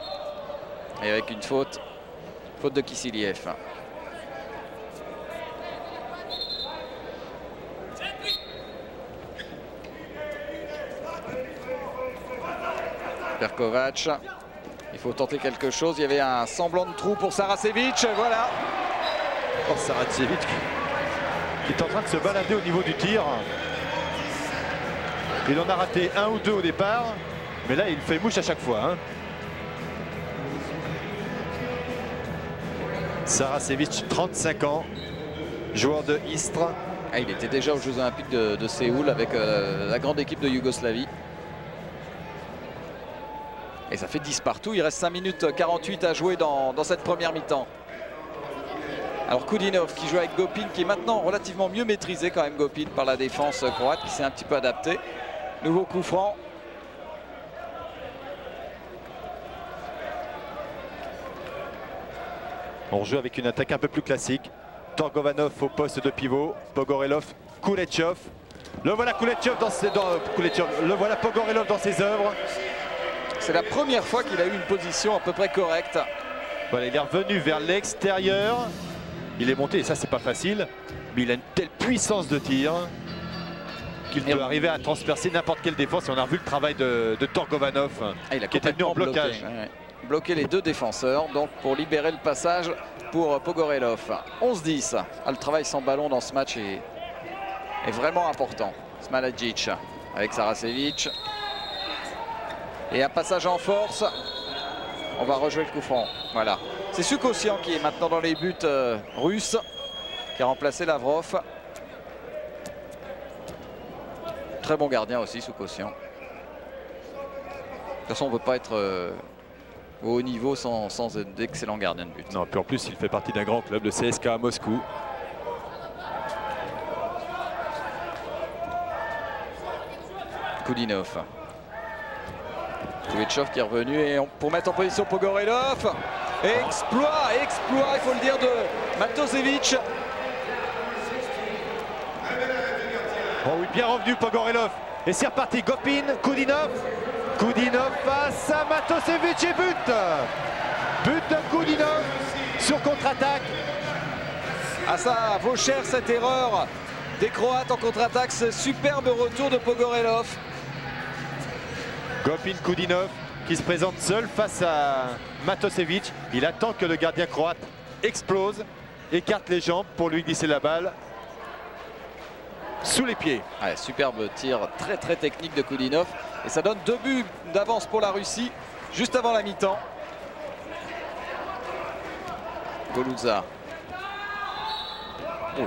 [SPEAKER 2] Et avec une faute de Kissiliev. Perkovac. Il faut tenter quelque chose. Il y avait un semblant de trou pour Saracevic. Voilà.
[SPEAKER 3] Oh, Saracevic qui est en train de se balader au niveau du tir. Il en a raté un ou deux au départ. Mais là, il fait mouche à chaque fois. Hein. Saracevic, 35 ans, joueur de Istres.
[SPEAKER 2] Ah, il était déjà aux Jeux Olympiques de Séoul avec la grande équipe de Yougoslavie. Et ça fait 10 partout. Il reste 5 minutes 48 à jouer dans cette première mi-temps. Alors Kudinov qui joue avec Gopin, qui est maintenant relativement mieux maîtrisé quand même, Gopin, par la défense croate, qui s'est un petit peu adapté. Nouveau coup franc.
[SPEAKER 3] On joue avec une attaque un peu plus classique. Torgovanov au poste de pivot, Pogorelov, Kulechov Le voilà Kuletchev le voilà Pogorelov dans ses œuvres.
[SPEAKER 2] C'est la première fois qu'il a eu une position à peu près correcte.
[SPEAKER 3] Voilà, il est revenu vers l'extérieur. Il est monté, et ça c'est pas facile, mais il a une telle puissance de tir qu'il peut arriver à transpercer n'importe quelle défense. Et on a revu le travail de Torgovanov qui était venu en blocage.
[SPEAKER 2] Bloquer les deux défenseurs, donc pour libérer le passage pour Pogorelov. 11-10. Le travail sans ballon dans ce match est vraiment important. Smalagic avec Saracevic. Et un passage en force. On va rejouer le coup franc. Voilà. C'est Sukosian qui est maintenant dans les buts russes, qui a remplacé Lavrov. Très bon gardien aussi, Sukosian. De toute façon, on ne peut pas être au haut niveau sans d'excellents gardiens de but.
[SPEAKER 3] Non, puis en plus, il fait partie d'un grand club, le CSKA Moscou.
[SPEAKER 2] Koudinov. Kuletchev qui est revenu et pour mettre en position Pogorelov. Exploit, il faut le dire, de Matosevic.
[SPEAKER 3] Oh oui, bien revenu Pogorelov. Et c'est reparti, Gopin, Koudinov. Koudinov face à Matosevic et but. But de Koudinov sur contre-attaque.
[SPEAKER 2] Ah, ça vaut cher cette erreur des Croates en contre-attaque. Ce superbe retour de Pogorelov.
[SPEAKER 3] Gopin Koudinov qui se présente seul face à Matosevic. Il attend que le gardien croate explose, écarte les jambes pour lui glisser la balle sous les pieds.
[SPEAKER 2] Ouais, superbe tir très technique de Koudinov. Et ça donne 2 buts d'avance pour la Russie juste avant la mi-temps. Goluza. Oh.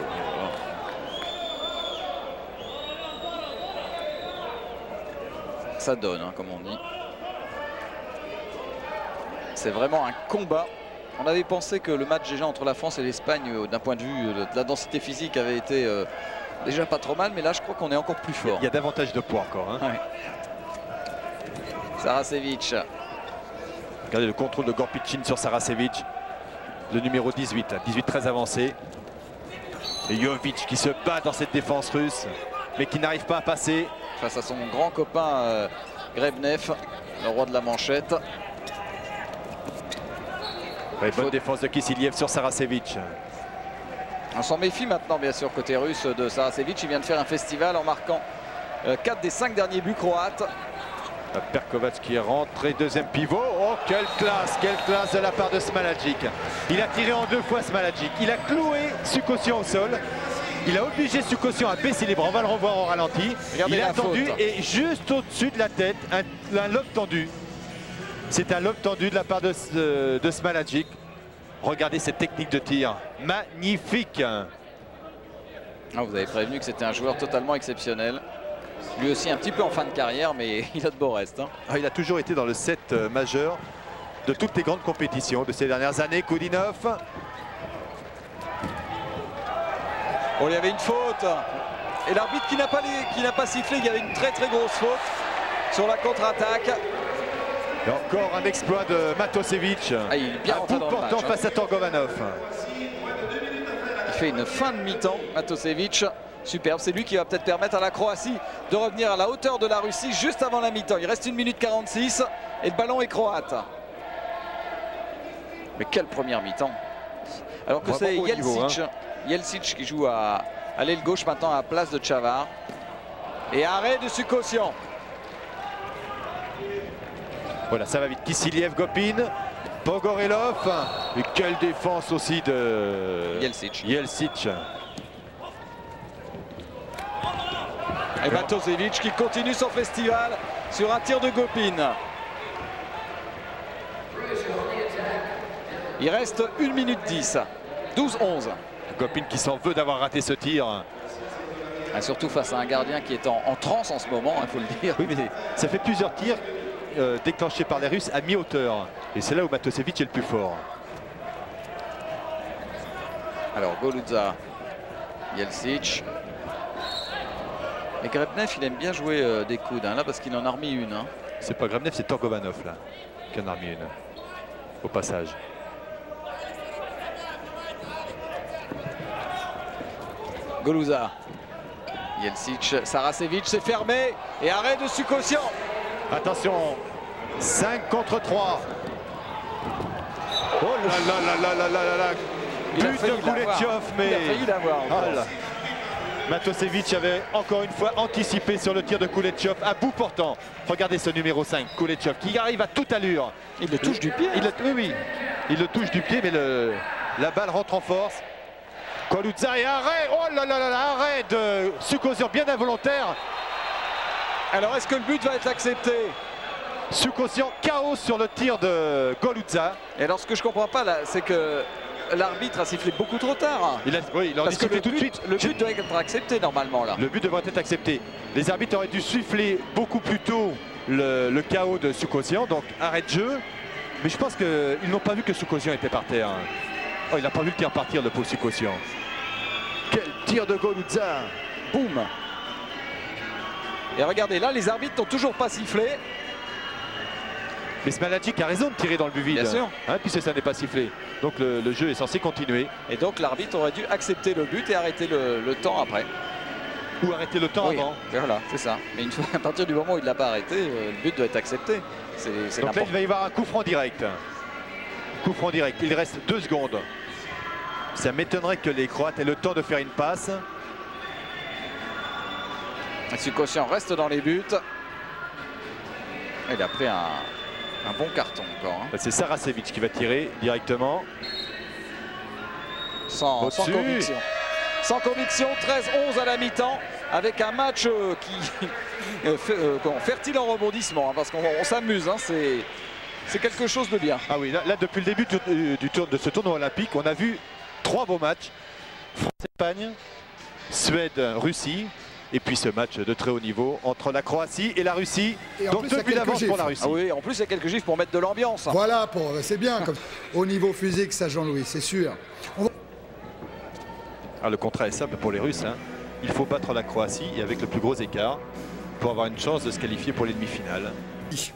[SPEAKER 2] Ça donne, hein, comme on dit. C'est vraiment un combat. On avait pensé que le match déjà entre la France et l'Espagne, d'un point de vue de la densité physique, avait été déjà pas trop mal, mais là je crois qu'on est encore plus fort.
[SPEAKER 3] Il y a davantage de poids encore. Hein.
[SPEAKER 2] Ouais. Saracevic.
[SPEAKER 3] Regardez le contrôle de Gorpichin sur Saracevic. Le numéro 18, 18 très avancé. Et Jovic qui se bat dans cette défense russe, mais qui n'arrive pas à passer.
[SPEAKER 2] Face à son grand copain Grebnev, le roi de la manchette.
[SPEAKER 3] Ouais, bonne défense de Kissiliev sur Saracevic.
[SPEAKER 2] On s'en méfie maintenant, bien sûr, côté russe de Saracevic. Il vient de faire un festival en marquant 4 des 5 derniers buts croates.
[SPEAKER 3] Perkovac qui est rentré, deuxième pivot. Oh, quelle classe de la part de Smalagic. Il a tiré en 2 fois Smalagic. Il a cloué Sukosian au sol. Il a obligé Sukosian à baisser les bras. On va le revoir au ralenti.
[SPEAKER 2] Regardez,
[SPEAKER 3] il a tendu
[SPEAKER 2] faute.
[SPEAKER 3] Et juste au-dessus de la tête, un lob tendu. C'est un lob tendu de la part de Smalagic. Regardez cette technique de tir. Magnifique.
[SPEAKER 2] Ah, vous avez prévenu que c'était un joueur totalement exceptionnel. Lui aussi un petit peu en fin de carrière, mais il a de beaux restes. Hein.
[SPEAKER 3] Ah, il a toujours été dans le set majeur de toutes les grandes compétitions de ces dernières années. Koudinov.
[SPEAKER 2] Oh, il y avait une faute. Et l'arbitre qui n'a pas sifflé, il y avait une très grosse faute sur la contre-attaque.
[SPEAKER 3] Et encore un exploit de Matosevic.
[SPEAKER 2] Ah, il est bien rentré dans le match,
[SPEAKER 3] portant face à Torgovanov.
[SPEAKER 2] Il fait une fin de mi-temps, Matosevic. Superbe, c'est lui qui va peut-être permettre à la Croatie de revenir à la hauteur de la Russie juste avant la mi-temps. Il reste 1 minute 46 et le ballon est croate. Mais quelle première mi-temps. Alors que c'est Jelsic qui joue à l'aile gauche maintenant à la place de Chavar. Et arrêt de Sukosian.
[SPEAKER 3] Voilà, ça va vite. Kissiliev, Gopin, Pogorelov. Et quelle défense aussi de Jelsic.
[SPEAKER 2] Et Matosevic qui continue son festival sur un tir de Gopin. Il reste 1 minute 10. 12-11.
[SPEAKER 3] Gopin qui s'en veut d'avoir raté ce tir.
[SPEAKER 2] Et surtout face à un gardien qui est en transe en ce moment, il faut le dire.
[SPEAKER 3] Oui, mais ça fait plusieurs tirs déclenchés par les Russes à mi-hauteur. Et c'est là où Matosevic est le plus fort.
[SPEAKER 2] Alors Goluza, Jelsic. Et Grebnev, il aime bien jouer des coudes, hein, là, parce qu'il en a remis une. Hein.
[SPEAKER 3] C'est pas Grebnev, c'est Torgovanov, là, qui en a remis une, au passage.
[SPEAKER 2] Goluza, Jelcic, Saracevic, c'est fermé. Et arrêt de Sukosian.
[SPEAKER 3] Attention, 5 contre 3. Oh là là là là là là là. But de Kuletchov, mais...
[SPEAKER 2] Il a failli l'avoir.
[SPEAKER 3] Matosevic avait encore une fois anticipé sur le tir de Kuletchov à bout portant. Regardez ce numéro 5, Kuletchov, qui arrive à toute allure.
[SPEAKER 2] Il le touche du pied.
[SPEAKER 3] Oui, il le touche du pied, mais la balle rentre en force. Golutza et arrêt. Oh là là là, arrêt de Sukosian, bien involontaire.
[SPEAKER 2] Alors est-ce que le but va être accepté?
[SPEAKER 3] Sukosian, chaos sur le tir de Golutza.
[SPEAKER 2] Et alors ce que je comprends pas là, c'est que l'arbitre a sifflé beaucoup trop tard.
[SPEAKER 3] Il a sifflé tout de suite.
[SPEAKER 2] Le but doit être accepté normalement là.
[SPEAKER 3] Le but devrait être accepté. Les arbitres auraient dû siffler beaucoup plus tôt le KO de Sukosian, donc arrêt de jeu. Mais je pense qu'ils n'ont pas vu que Sukosian était par terre. Oh, il n'a pas vu le tir partir, le pauvre Sukosian. Quel tir de Golutza.
[SPEAKER 2] Boum. Et regardez, là les arbitres n'ont toujours pas sifflé.
[SPEAKER 3] Mais Smalagic a raison de tirer dans le but vide.
[SPEAKER 2] Bien sûr.
[SPEAKER 3] Puisque ça n'est pas sifflé. Donc le jeu est censé continuer.
[SPEAKER 2] Et donc l'arbitre aurait dû accepter le but et arrêter le temps après.
[SPEAKER 3] Ou arrêter le temps avant.
[SPEAKER 2] Voilà, c'est ça. Mais une fois, à partir du moment où il ne l'a pas arrêté, le but doit être accepté.
[SPEAKER 3] Donc là, il va y avoir un coup franc direct. Coup franc direct. Il reste 2 secondes. Ça m'étonnerait que les Croates aient le temps de faire une passe.
[SPEAKER 2] Sukosian reste dans les buts. Il a pris un bon carton encore.
[SPEAKER 3] C'est Saracevic qui va tirer directement.
[SPEAKER 2] Sans conviction. Sans conviction, 13-11 à la mi-temps, avec un match qui fertile en rebondissement, parce qu'on s'amuse, c'est quelque chose de bien.
[SPEAKER 3] Ah oui, là depuis le début de ce tournoi olympique, on a vu 3 beaux matchs. France-Espagne, Suède-Russie, et puis ce match de très haut niveau entre la Croatie et la Russie.
[SPEAKER 1] Et
[SPEAKER 3] donc 2 buts d'avance pour la Russie.
[SPEAKER 2] Ah oui, en plus il y a quelques gifs pour mettre de l'ambiance.
[SPEAKER 1] Voilà, c'est bien. Au niveau physique, ça Jean-Louis, c'est sûr.
[SPEAKER 3] Le contrat est simple pour les Russes. Il faut battre la Croatie et avec le plus gros écart pour avoir une chance de se qualifier pour les demi-finales.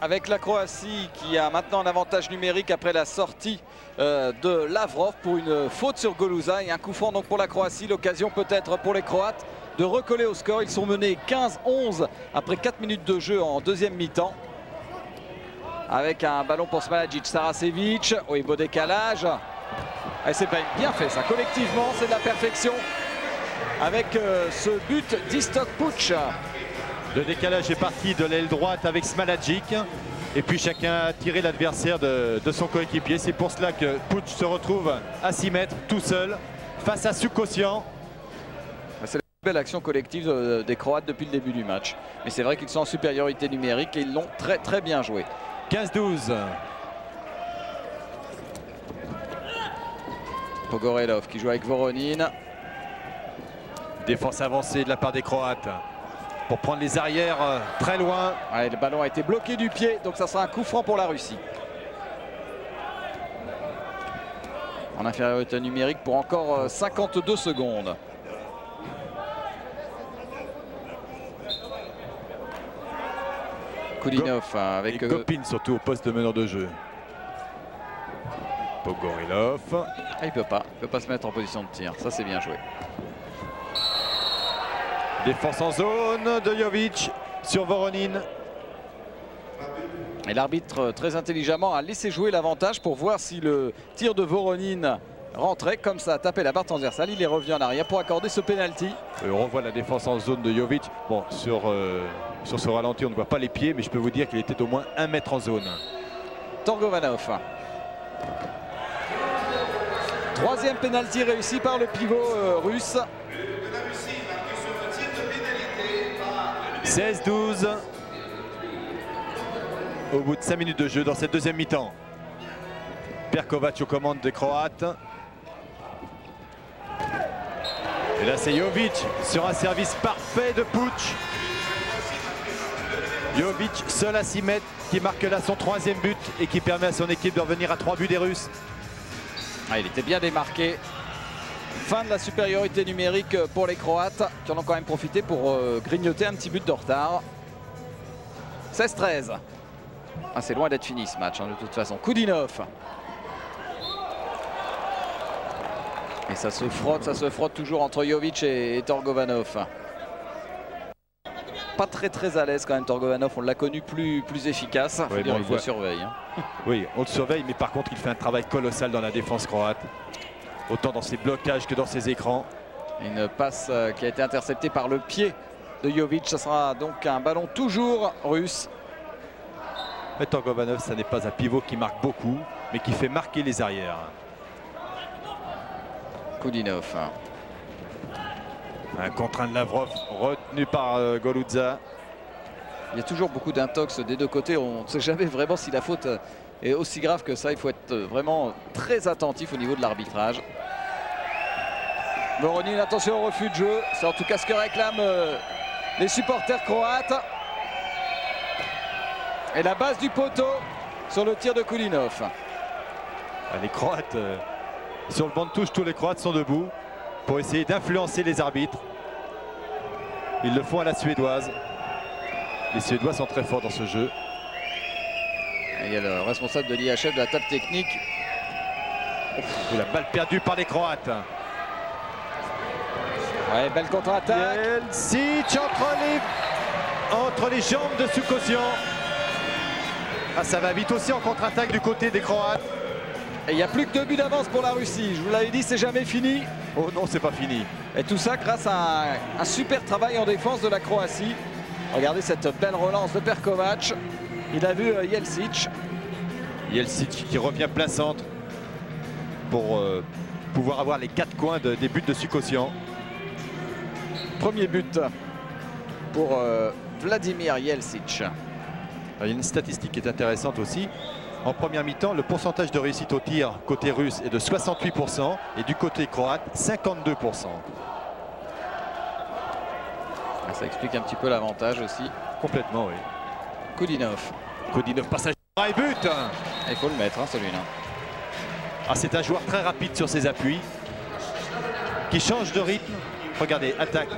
[SPEAKER 2] Avec la Croatie qui a maintenant un avantage numérique après la sortie de Lavrov pour une faute sur Golutza et un coup franc donc pour la Croatie. L'occasion peut-être pour les Croates de recoller au score. Ils sont menés 15-11 après 4 minutes de jeu en deuxième mi-temps. Avec un ballon pour Smalagic, Saracevic. Oui, beau décalage. Et c'est bien fait ça, collectivement c'est de la perfection avec ce but d'Istok Puch.
[SPEAKER 3] Le décalage est parti de l'aile droite avec Smalagic et puis chacun a tiré l'adversaire de son coéquipier. C'est pour cela que Puch se retrouve à 6 mètres tout seul face à Sukosian.
[SPEAKER 2] C'est la belle action collective des Croates depuis le début du match. Mais c'est vrai qu'ils sont en supériorité numérique et ils l'ont très très bien joué.
[SPEAKER 3] 15-12.
[SPEAKER 2] Pogorelov qui joue avec Voronin.
[SPEAKER 3] Défense avancée de la part des Croates pour prendre les arrières très loin.
[SPEAKER 2] Le ballon a été bloqué du pied, donc ça sera un coup franc pour la Russie. En infériorité numérique pour encore 52 secondes. Kudinov avec
[SPEAKER 3] Gopin surtout au poste de meneur de jeu. Pogorelov.
[SPEAKER 2] Il peut pas se mettre en position de tir. Ça c'est bien joué.
[SPEAKER 3] Défense en zone de Jovic sur Voronin.
[SPEAKER 2] Et l'arbitre très intelligemment a laissé jouer l'avantage pour voir si le tir de Voronin rentrait. Comme ça a tapé la barre transversale. Il est revenu en arrière pour accorder ce penalty.
[SPEAKER 3] On revoit la défense en zone de Jovic. Bon, sur ce ralenti on ne voit pas les pieds, mais je peux vous dire qu'il était au moins 1 mètre en zone.
[SPEAKER 2] Torgovanov. Troisième pénalty réussi par le pivot russe.
[SPEAKER 3] 16-12 au bout de 5 minutes de jeu dans cette deuxième mi-temps. Perkovac aux commandes des Croates. Et là c'est Jovic sur un service parfait de Puch. Jovic seul à 6 mètres qui marque là son 3e but et qui permet à son équipe de revenir à 3 buts des Russes.
[SPEAKER 2] Il était bien démarqué. Fin de la supériorité numérique pour les Croates qui en ont quand même profité pour grignoter un petit but de retard. 16-13. C'est loin d'être fini ce match de toute façon. Kudinov. Et ça se frotte toujours entre Jovic et Torgovanov. pas très à l'aise quand même Torgovanov. On l'a connu plus efficace.
[SPEAKER 3] Ouais,
[SPEAKER 2] Dire,
[SPEAKER 3] bon,
[SPEAKER 2] il le surveille. Hein.
[SPEAKER 3] Oui, on le surveille, mais par contre il fait un travail colossal dans la défense croate. Autant dans ses blocages que dans ses écrans.
[SPEAKER 2] Une passe qui a été interceptée par le pied de Jovic. Ça sera donc un ballon toujours russe.
[SPEAKER 3] Mais Torgovanov, ça n'est pas un pivot qui marque beaucoup, mais qui fait marquer les arrières.
[SPEAKER 2] Koudinov.
[SPEAKER 3] Un contre-un de Lavrov retenu par Goludza.
[SPEAKER 2] Il y a toujours beaucoup d'intox des deux côtés. On ne sait jamais vraiment si la faute est aussi grave que ça. Il faut être vraiment très attentif au niveau de l'arbitrage. Voronin, attention au refus de jeu. C'est en tout cas ce que réclament les supporters croates. Et la base du poteau sur le tir de Koudinov.
[SPEAKER 3] Les Croates, sur le banc de touche, tous les Croates sont debout pour essayer d'influencer les arbitres. Ils le font à la suédoise. Les Suédois sont très forts dans ce jeu.
[SPEAKER 2] Et il y a le responsable de l'IHF de la table technique.
[SPEAKER 3] La balle perdue par les Croates.
[SPEAKER 2] Ouais, belle contre-attaque.
[SPEAKER 3] Jelsic entre les jambes de Sukosian. Ah, ça va vite aussi en contre-attaque du côté des Croates.
[SPEAKER 2] Et il n'y a plus que 2 buts d'avance pour la Russie. Je vous l'avais dit, c'est jamais fini.
[SPEAKER 3] Oh non, c'est pas fini.
[SPEAKER 2] Et tout ça grâce à un super travail en défense de la Croatie. Regardez cette belle relance de Perkovac. Il a vu Jelsic.
[SPEAKER 3] Jelsic qui revient plein centre pour pouvoir avoir les 4 coins des buts de Sukosian.
[SPEAKER 2] Premier but pour Vladimir Jelsic.
[SPEAKER 3] Il y a une statistique qui est intéressante aussi. En première mi-temps, le pourcentage de réussite au tir côté russe est de 68% et du côté croate, 52%.
[SPEAKER 2] Ça explique un petit peu l'avantage aussi.
[SPEAKER 3] Complètement, oui.
[SPEAKER 2] Koudinov.
[SPEAKER 3] Koudinov, passage et but.
[SPEAKER 2] Il faut le mettre, hein, celui-là.
[SPEAKER 3] Ah, c'est un joueur très rapide sur ses appuis, qui change de rythme. Regardez, attaque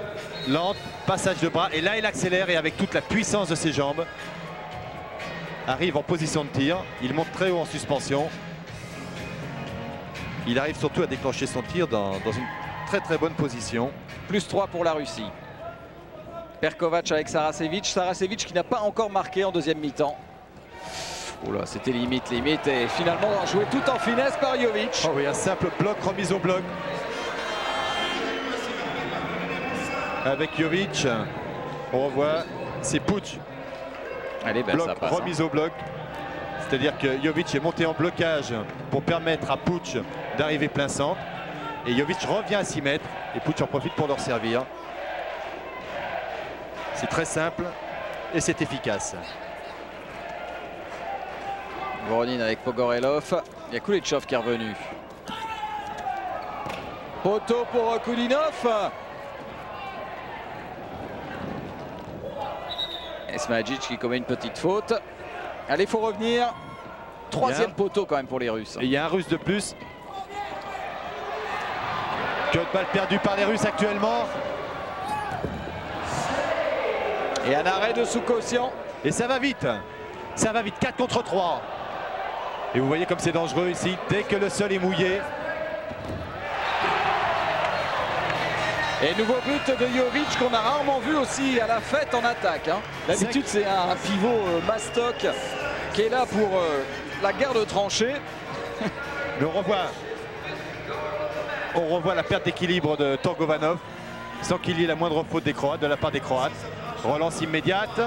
[SPEAKER 3] lente, passage de bras, et là il accélère et avec toute la puissance de ses jambes, arrive en position de tir. Il monte très haut en suspension. Il arrive surtout à déclencher son tir dans une très bonne position.
[SPEAKER 2] Plus 3 pour la Russie. Perkovac avec Saracevic. Saracevic qui n'a pas encore marqué en deuxième mi-temps. Oula, c'était limite. Et finalement joué tout en finesse par Jovic.
[SPEAKER 3] Oh oui, un simple bloc, remise au bloc. Avec Jovic, on revoit, c'est Puč.
[SPEAKER 2] Allez, ben,
[SPEAKER 3] bloc,
[SPEAKER 2] ça passe,
[SPEAKER 3] remise au bloc. C'est-à-dire que Jovic est monté en blocage pour permettre à Puč d'arriver plein centre. Et Jovic revient à 6 mètres. Et Puč en profite pour leur servir. C'est très simple et c'est efficace.
[SPEAKER 2] Voronin avec Pogorelov. Il y a Kulitschov qui est revenu. Poteau pour Koudinov. Et Smajic qui commet une petite faute. Allez, il faut revenir. Troisième poteau quand même pour les Russes.
[SPEAKER 3] Et il y a un Russe de plus. Que de balles perdues par les Russes actuellement.
[SPEAKER 2] Et un arrêt de Sukosian.
[SPEAKER 3] Et ça va vite. Ça va vite. 4 contre 3. Et vous voyez comme c'est dangereux ici. Dès que le sol est mouillé.
[SPEAKER 2] Et nouveau but de Jovic qu'on a rarement vu aussi à la fête en attaque. Hein. D'habitude c'est un pivot mastoc qui est là pour la guerre de tranchées.
[SPEAKER 3] Mais on revoit la perte d'équilibre de Torgovanov sans qu'il y ait la moindre faute des Croates, de la part des Croates. Relance immédiate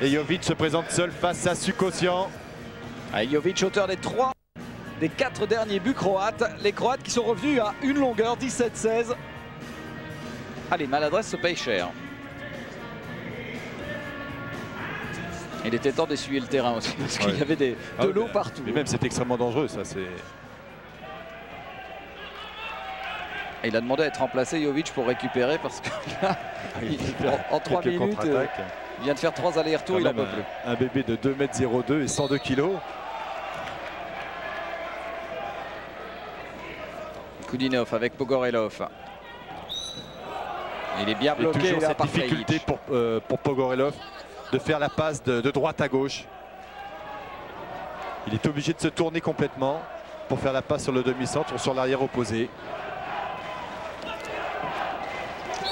[SPEAKER 3] et Jovic se présente seul face à Sukosian.
[SPEAKER 2] Jovic auteur des 4 derniers buts croates. Les Croates qui sont revenus à une longueur, 17-16. Allez, maladresse se paye cher. Il était temps d'essuyer le terrain aussi parce qu'il y avait de l'eau partout.
[SPEAKER 3] Mais même c'est extrêmement dangereux, ça c'est.
[SPEAKER 2] Et il a demandé à être remplacé Jovic pour récupérer parce que là, en 3 minutes, il vient de faire 3 allers-retours, il en peut plus.
[SPEAKER 3] Un bébé de 2,02 m et 102 kg.
[SPEAKER 2] Koudinov avec Pogorelov. Il est bien bloqué.
[SPEAKER 3] Toujours
[SPEAKER 2] là,
[SPEAKER 3] cette
[SPEAKER 2] par
[SPEAKER 3] difficulté pour Pogorelov de faire la passe de droite à gauche. Il est obligé de se tourner complètement pour faire la passe sur le demi-centre ou sur l'arrière opposé.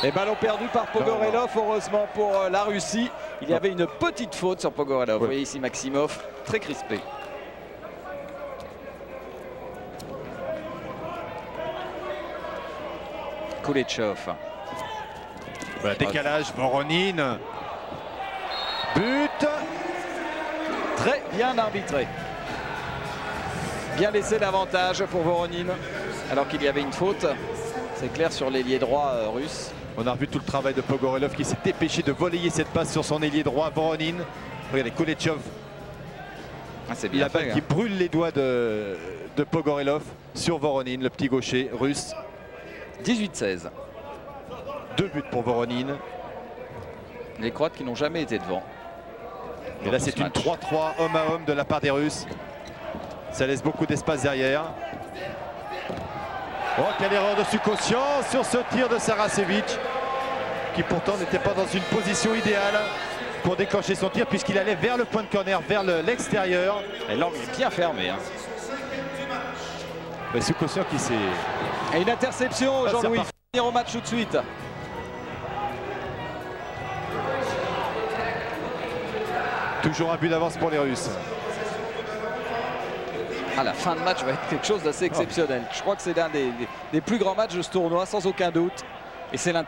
[SPEAKER 2] Et ballon perdu par Pogorelov, heureusement pour la Russie. Il y avait une petite faute sur Pogorelov. Vous voyez ici Maximov, très crispé. Kuletchov.
[SPEAKER 3] Voilà, décalage, Voronin. But.
[SPEAKER 2] Très bien arbitré. Bien laissé l'avantage pour Voronin, alors qu'il y avait une faute. C'est clair sur l'ailier droit russe.
[SPEAKER 3] On a revu tout le travail de Pogorelov qui s'est dépêché de voler cette passe sur son ailier droit, Voronin. Regardez, Kuletchov.
[SPEAKER 2] Ah, c'est bien
[SPEAKER 3] la balle qui brûle les doigts de Pogorelov sur Voronin, le petit gaucher russe.
[SPEAKER 2] 18-16.
[SPEAKER 3] 2 buts pour Voronin.
[SPEAKER 2] Les Croates qui n'ont jamais été devant.
[SPEAKER 3] Et là, c'est une 3-3 homme à homme de la part des Russes. Ça laisse beaucoup d'espace derrière. Oh, quelle erreur de Sukosian sur ce tir de Saracevic, qui pourtant n'était pas dans une position idéale pour déclencher son tir, puisqu'il allait vers le point de corner, vers l'extérieur.
[SPEAKER 2] Et l'angle est bien fermé. Hein.
[SPEAKER 3] Mais Sukosian qui s'est...
[SPEAKER 2] Et une interception, Jean-Louis. Finir au match tout de suite.
[SPEAKER 3] Toujours un but d'avance pour les Russes.
[SPEAKER 2] Ah, la fin de match va être quelque chose d'assez exceptionnel. Je crois que c'est l'un des plus grands matchs de ce tournoi, sans aucun doute. Et c'est l'un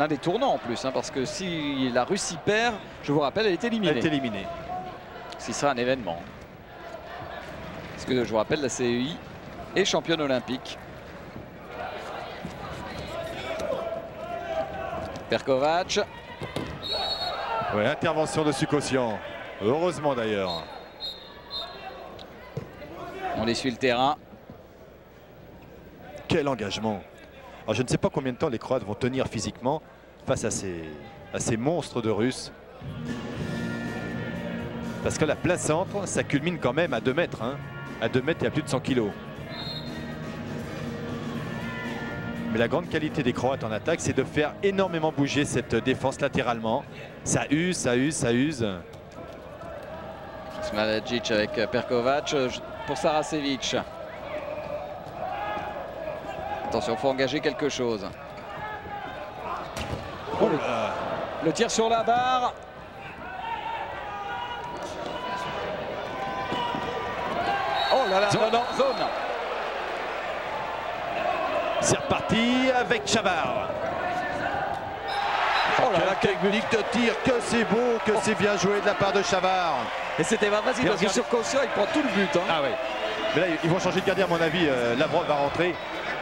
[SPEAKER 2] des tournants en plus, hein, parce que si la Russie perd, je vous rappelle, elle est éliminée.
[SPEAKER 3] Elle est éliminée.
[SPEAKER 2] Ce sera un événement. Parce que je vous rappelle, la CEI est championne olympique. Perkovac.
[SPEAKER 3] Ouais, intervention de Sukosian. Heureusement d'ailleurs.
[SPEAKER 2] On essuie le terrain.
[SPEAKER 3] Quel engagement. Alors je ne sais pas combien de temps les Croates vont tenir physiquement face à ces monstres de Russes. Parce que la place centre, ça culmine quand même à 2 mètres. Hein. À 2 mètres et à plus de 100 kilos. Mais la grande qualité des Croates en attaque, c'est de faire énormément bouger cette défense latéralement. Ça use, ça use, ça use.
[SPEAKER 2] Smalagic avec Perkovac pour Saracevic. Attention, il faut engager quelque chose. Oh, le tir sur la barre. Oh là là, zone.
[SPEAKER 3] C'est reparti avec Chavar. Oh là là, technique de tir, que c'est beau, que c'est bien joué de la part de Chavar.
[SPEAKER 2] Et c'était pas facile parce que sur Kossia, il prend tout le but. Hein.
[SPEAKER 3] Ah ouais. Mais là, ils vont changer de gardien, à mon avis. Lavrov va rentrer.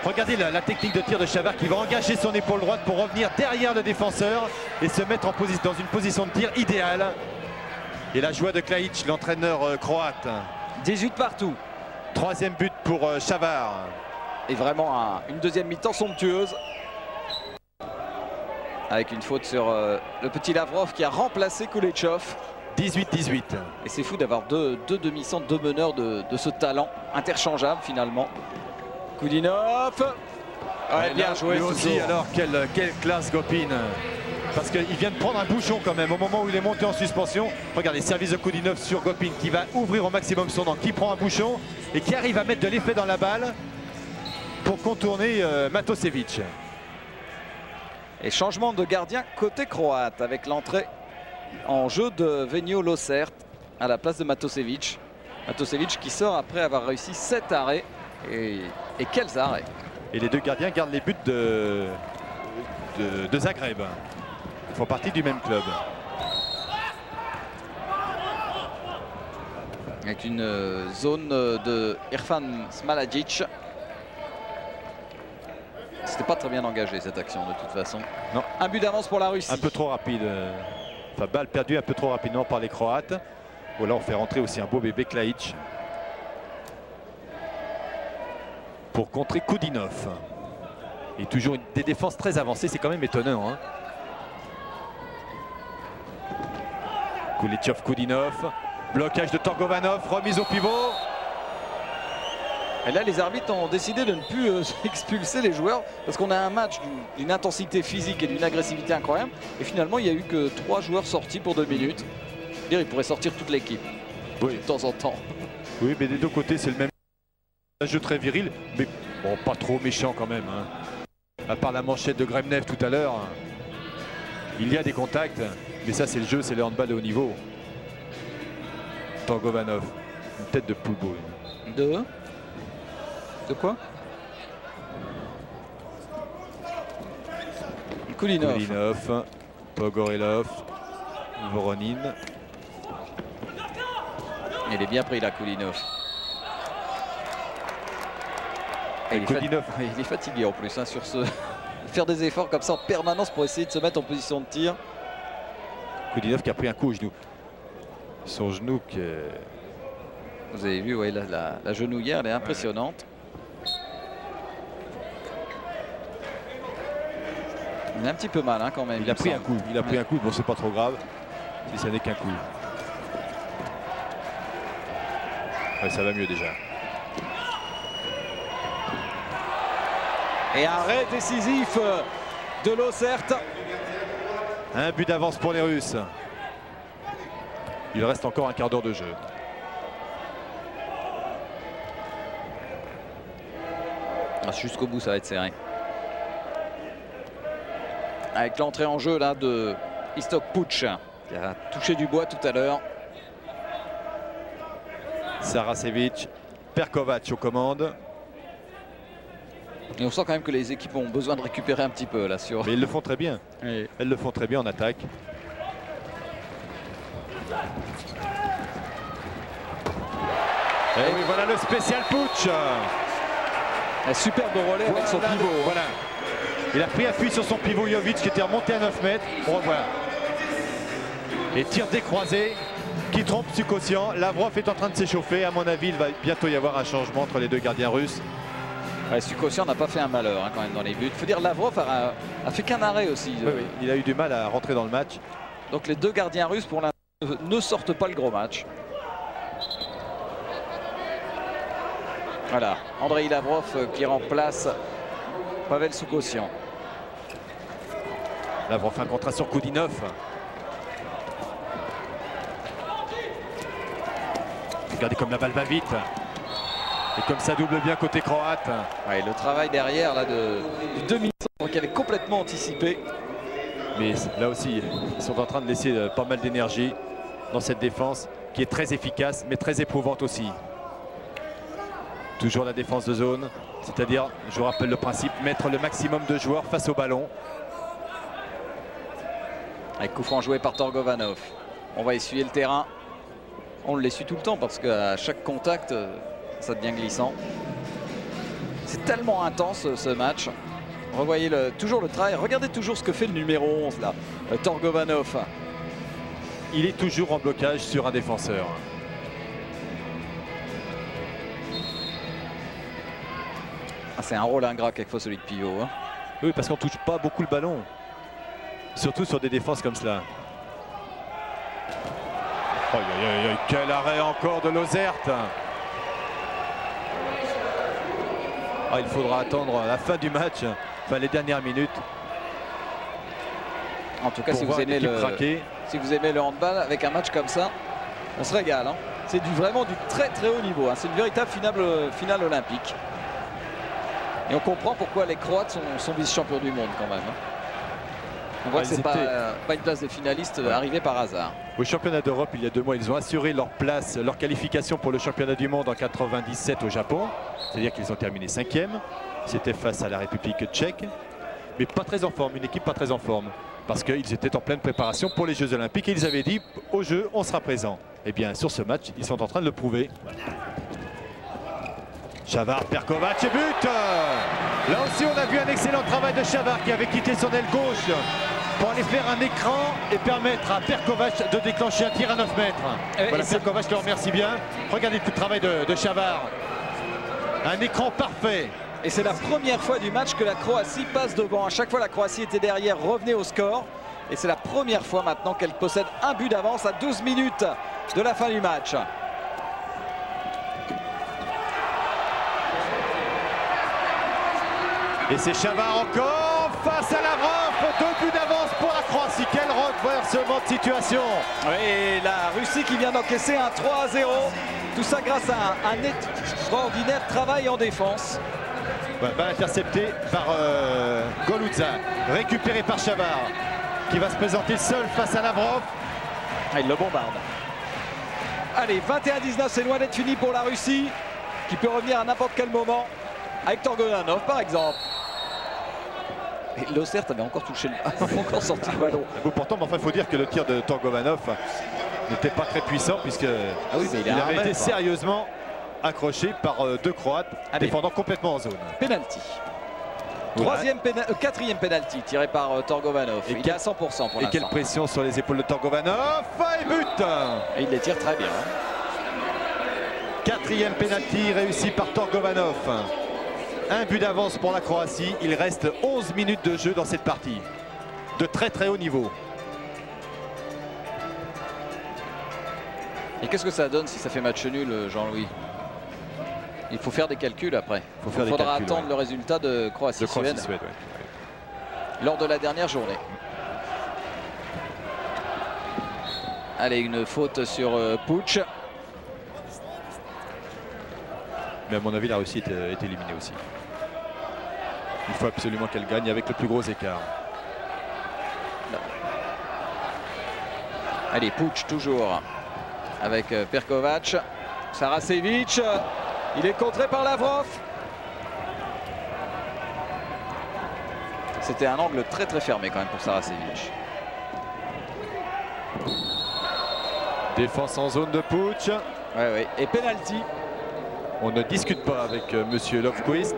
[SPEAKER 3] Regardez la technique de tir de Chavar qui va engager son épaule droite pour revenir derrière le défenseur et se mettre dans une position de tir idéale. Et la joie de Klaić, l'entraîneur croate.
[SPEAKER 2] 18 partout.
[SPEAKER 3] 3e but pour Chavar.
[SPEAKER 2] Et vraiment une deuxième mi-temps somptueuse. Avec une faute sur le petit Lavrov qui a remplacé Kuletchov.
[SPEAKER 3] 18-18.
[SPEAKER 2] Et c'est fou d'avoir deux demi-centres, 2 meneurs de ce talent interchangeable finalement. Koudinov. Ouais, bien joué
[SPEAKER 3] aussi. Alors quelle classe Gopin. Parce qu'il vient de prendre un bouchon quand même au moment où il est monté en suspension. Regardez, service de Koudinov sur Gopin qui va ouvrir au maximum son dent, qui prend un bouchon et qui arrive à mettre de l'effet dans la balle pour contourner Matosevic.
[SPEAKER 2] Et changement de gardien côté croate avec l'entrée en jeu de Venio Losert à la place de Matosevic. Matosevic qui sort après avoir réussi 7 arrêts. Et quels arrêts!
[SPEAKER 3] Et les 2 gardiens gardent les buts de Zagreb. Ils font partie du même club.
[SPEAKER 2] Avec une zone de Irfan Smalagic. C'était pas très bien engagé cette action de toute façon.
[SPEAKER 3] Non.
[SPEAKER 2] Un but d'avance pour la Russie.
[SPEAKER 3] Un peu trop rapide. Enfin, balle perdue un peu trop rapidement par les Croates. Voilà, on fait rentrer aussi un beau bébé Klaić. Pour contrer Koudinov. Et toujours des défenses très avancées, c'est quand même étonnant. Hein. Kuletchov, Koudinov. Blocage de Torgovanov, remise au pivot.
[SPEAKER 2] Et là, les arbitres ont décidé de ne plus expulser les joueurs parce qu'on a un match d'une intensité physique et d'une agressivité incroyable. Et finalement, il n'y a eu que 3 joueurs sortis pour 2 minutes. Dire, il pourrait sortir toute l'équipe de temps en temps.
[SPEAKER 3] Oui, mais des 2 côtés, c'est le même. Un jeu très viril, mais bon, pas trop méchant quand même. Hein. À part la manchette de Gremnev tout à l'heure, il y a des contacts, mais ça c'est le jeu, c'est le handball de haut niveau. Torgovanov, une tête de poule.
[SPEAKER 2] De quoi? Koulinov,
[SPEAKER 3] Pogorelov, Voronin.
[SPEAKER 2] Il est bien pris là, Koulinov. Il est fatigué en plus hein, sur ce. Faire des efforts comme ça en permanence pour essayer de se mettre en position de tir.
[SPEAKER 3] Koulinov qui a pris un coup au genou. Son genou que...
[SPEAKER 2] Vous avez vu, ouais, la genouillère, elle est impressionnante. Il a un petit peu mal hein, quand même.
[SPEAKER 3] Il a pris un coup. Il a pris un coup. Bon, c'est pas trop grave si ça n'est qu'un coup. Ouais, ça va mieux déjà.
[SPEAKER 2] Et arrêt décisif de Lozert.
[SPEAKER 3] Un but d'avance pour les Russes. Il reste encore un quart d'heure de jeu.
[SPEAKER 2] Jusqu'au bout, ça va être serré. Avec l'entrée en jeu là de Istok Puch qui a touché du bois tout à l'heure.
[SPEAKER 3] Saracevic, Perkovac aux commandes.
[SPEAKER 2] Et on sent quand même que les équipes ont besoin de récupérer un petit peu là sur.
[SPEAKER 3] Mais ils le font très bien.
[SPEAKER 2] Oui.
[SPEAKER 3] Elles le font très bien en attaque. Et oui, voilà le spécial Puch.
[SPEAKER 2] Un superbe relais avec son pivot.
[SPEAKER 3] Voilà. Il a pris appui sur son pivot Jovic qui était remonté à 9 mètres. On revoit. Et tir décroisé qui trompe Sukosian. Lavrov est en train de s'échauffer. À mon avis, il va bientôt y avoir un changement entre les deux gardiens russes.
[SPEAKER 2] Ouais, Sukosian n'a pas fait un malheur hein, quand même dans les buts. Il faut dire Lavrov a fait qu'un arrêt aussi.
[SPEAKER 3] Oui, oui. Il a eu du mal à rentrer dans le match.
[SPEAKER 2] Donc les deux gardiens russes pour l'instant ne sortent pas le gros match. Voilà, Andrei Lavrov qui remplace Pavel Sukosian.
[SPEAKER 3] Lavrov fait un contrat sur Koulinov. Regardez comme la balle va vite. Et comme ça double bien côté croate.
[SPEAKER 2] Ouais, le travail derrière là, du demi-centre qui avait complètement anticipé.
[SPEAKER 3] Mais là aussi, ils sont en train de laisser pas mal d'énergie dans cette défense qui est très efficace mais très éprouvante aussi. Toujours la défense de zone, c'est-à-dire, je vous rappelle le principe, mettre le maximum de joueurs face au ballon.
[SPEAKER 2] Avec coup franc joué par Torgovanov. On va essuyer le terrain. On l'essuie tout le temps parce qu'à chaque contact, ça devient glissant. C'est tellement intense ce match. Revoyez toujours le travail. Regardez toujours ce que fait le numéro 11 là, Torgovanov.
[SPEAKER 3] Il est toujours en blocage sur un défenseur.
[SPEAKER 2] Ah, c'est un rôle ingrat quelquefois celui de Pivot. Hein.
[SPEAKER 3] Oui, parce qu'on ne touche pas beaucoup le ballon. Surtout sur des défenses comme cela. Oh, quel arrêt encore de Lozert. Ah, il faudra attendre la fin du match, enfin les dernières minutes.
[SPEAKER 2] En tout cas, si vous aimez le handball, avec un match comme ça, on se régale. Hein. C'est vraiment du très très haut niveau. Hein. C'est une véritable finale olympique. Et on comprend pourquoi les Croates sont vice-champions du monde quand même. Hein. On voit que c'est pas une place des finalistes arrivée par hasard.
[SPEAKER 3] Au championnat d'Europe, il y a 2 mois, ils ont assuré leur place, leur qualification pour le championnat du monde en 97 au Japon. C'est-à-dire qu'ils ont terminé 5e. C'était face à la République tchèque. Mais pas très en forme, une équipe pas très en forme. Parce qu'ils étaient en pleine préparation pour les Jeux Olympiques et ils avaient dit au jeu, on sera présent. Et bien sur ce match, ils sont en train de le prouver. Chavard, Perkovac et but. Là aussi, on a vu un excellent travail de Chavard qui avait quitté son aile gauche pour aller faire un écran et permettre à Perkovac de déclencher un tir à 9 mètres. Voilà, Perkovac le remercie bien. Regardez le travail de Chavard. Un écran parfait.
[SPEAKER 2] Et c'est la première fois du match que la Croatie passe devant. À chaque fois, la Croatie était derrière, revenait au score. Et c'est la première fois maintenant qu'elle possède un but d'avance à 12 minutes de la fin du match.
[SPEAKER 3] Et c'est Chavard encore face à Lavrov. 2 buts d'avance pour la Croatie. Quel renversement de situation.
[SPEAKER 2] Et la Russie qui vient d'encaisser un 3-0. Tout ça grâce à un extraordinaire travail en défense.
[SPEAKER 3] Balle interceptée par Golutza, récupéré par Chavar, qui va se présenter seul face à Lavrov.
[SPEAKER 2] Ah, il le bombarde. Allez, 21-19, c'est loin d'être fini pour la Russie, qui peut revenir à n'importe quel moment, avec Torgovanov par exemple. Et Lossert avait encore touché le encore sorti le ballon.
[SPEAKER 3] Pourtant, il faut dire que le tir de Torgovanov n'était pas très puissant, puisque
[SPEAKER 2] oui, mais
[SPEAKER 3] il avait été sérieusement accroché par deux Croates, défendant complètement en zone.
[SPEAKER 2] Penalty. Quatrième penalty tiré par Torgovanov. Il est à 100% pour l'instant.
[SPEAKER 3] Et quelle pression sur les épaules de Torgovanov. Et but.
[SPEAKER 2] Et il les tire très bien.
[SPEAKER 3] Quatrième penalty réussi par Torgovanov. Un but d'avance pour la Croatie. Il reste 11 minutes de jeu dans cette partie. De très très haut niveau.
[SPEAKER 2] Et qu'est-ce que ça donne si ça fait match nul, Jean-Louis? Il faut faire des calculs après. Il faudra attendre le résultat de Croatie-Suède lors de la dernière journée. Allez, une faute sur Puch.
[SPEAKER 3] Mais à mon avis, la Russie est éliminée aussi. Il faut absolument qu'elle gagne avec le plus gros écart.
[SPEAKER 2] Allez, Puch toujours avec Perkovac. Saracevic. Il est contré par Lavrov. C'était un angle très très fermé quand même pour Saracevic.
[SPEAKER 3] Défense en zone de Puch.
[SPEAKER 2] Ouais. Et penalty.
[SPEAKER 3] On ne discute pas avec monsieur Lovquist.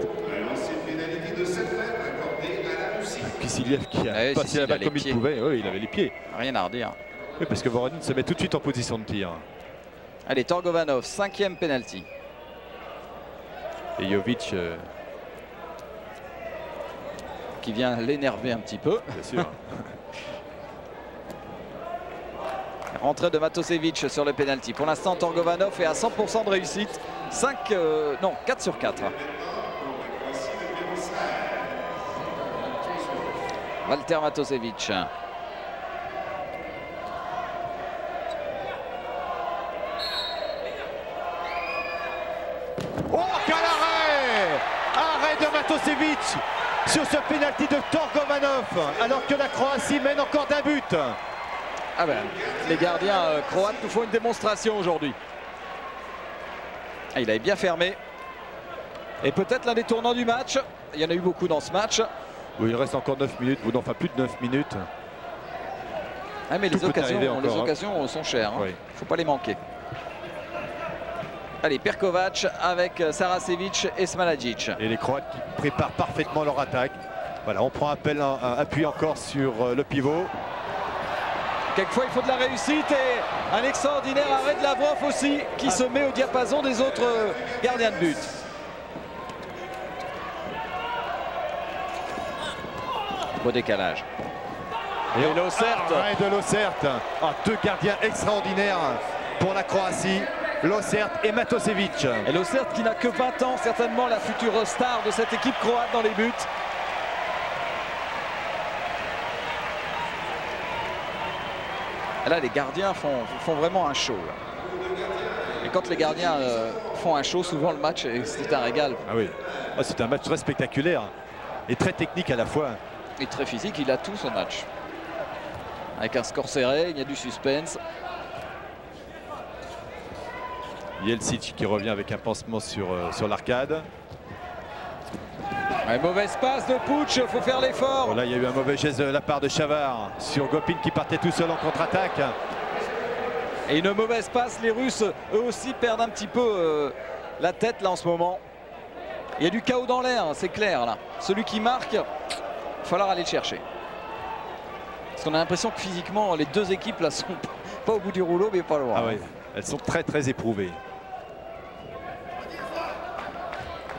[SPEAKER 3] Kissiliev qui a passé la balle comme il pouvait. Oui, il avait les pieds.
[SPEAKER 2] Rien à redire.
[SPEAKER 3] Oui, parce que Voronin se met tout de suite en position de tir.
[SPEAKER 2] Allez, Torgovanov, 5e penalty.
[SPEAKER 3] Et Jovic
[SPEAKER 2] qui vient l'énerver un petit peu.
[SPEAKER 3] Bien sûr.
[SPEAKER 2] Rentrée de Matosevic sur le penalty. Pour l'instant, Torgovanov est à 100% de réussite. 4 sur 4. Valter Matosevic.
[SPEAKER 3] Oh, quel arrêt! Arrêt de Matosevic sur ce penalty de Torgovanov, alors que la Croatie mène encore d'un but.
[SPEAKER 2] Ah ben, les gardiens croates nous font une démonstration aujourd'hui. Il avait bien fermé. Et peut-être l'un des tournants du match. Il y en a eu beaucoup dans ce match.
[SPEAKER 3] Oui, il reste encore 9 minutes, ou non, enfin plus de 9 minutes.
[SPEAKER 2] Ah mais les occasions sont chères. Il ne faut pas les manquer. Allez, Perkovac avec Saracevic et Smalagic. Et
[SPEAKER 3] les Croates qui préparent parfaitement leur attaque. Voilà, on prend appui encore sur le pivot.
[SPEAKER 2] Quelquefois, il faut de la réussite et un extraordinaire arrêt de Lavrov aussi qui se met au diapason des autres gardiens de but. Beau décalage.
[SPEAKER 3] Et Lossert. Arrêt de Lossert. Deux gardiens extraordinaires pour la Croatie. Lossert et Matosevic.
[SPEAKER 2] Et Lossert qui n'a que 20 ans, certainement la future star de cette équipe croate dans les buts. Là, les gardiens font vraiment un show. Et quand les gardiens font un show, souvent le match, c'est un régal.
[SPEAKER 3] Ah oui, c'est un match très spectaculaire et très technique à la fois.
[SPEAKER 2] Et très physique, il a tout son match. Avec un score serré, il y a du suspense.
[SPEAKER 3] Jelcic qui revient avec un pansement sur l'arcade.
[SPEAKER 2] Ouais, mauvaise passe de Puch, il faut faire l'effort.
[SPEAKER 3] Là, il y a eu un mauvais geste de la part de Chavar sur Gopin qui partait tout seul en contre-attaque.
[SPEAKER 2] Et une mauvaise passe, les Russes eux aussi perdent un petit peu la tête là en ce moment. Il y a du chaos dans l'air, c'est clair là. Celui qui marque, il va falloir aller le chercher. Parce qu'on a l'impression que physiquement, les deux équipes là sont pas au bout du rouleau, mais pas loin.
[SPEAKER 3] Ah oui, elles sont très très éprouvées.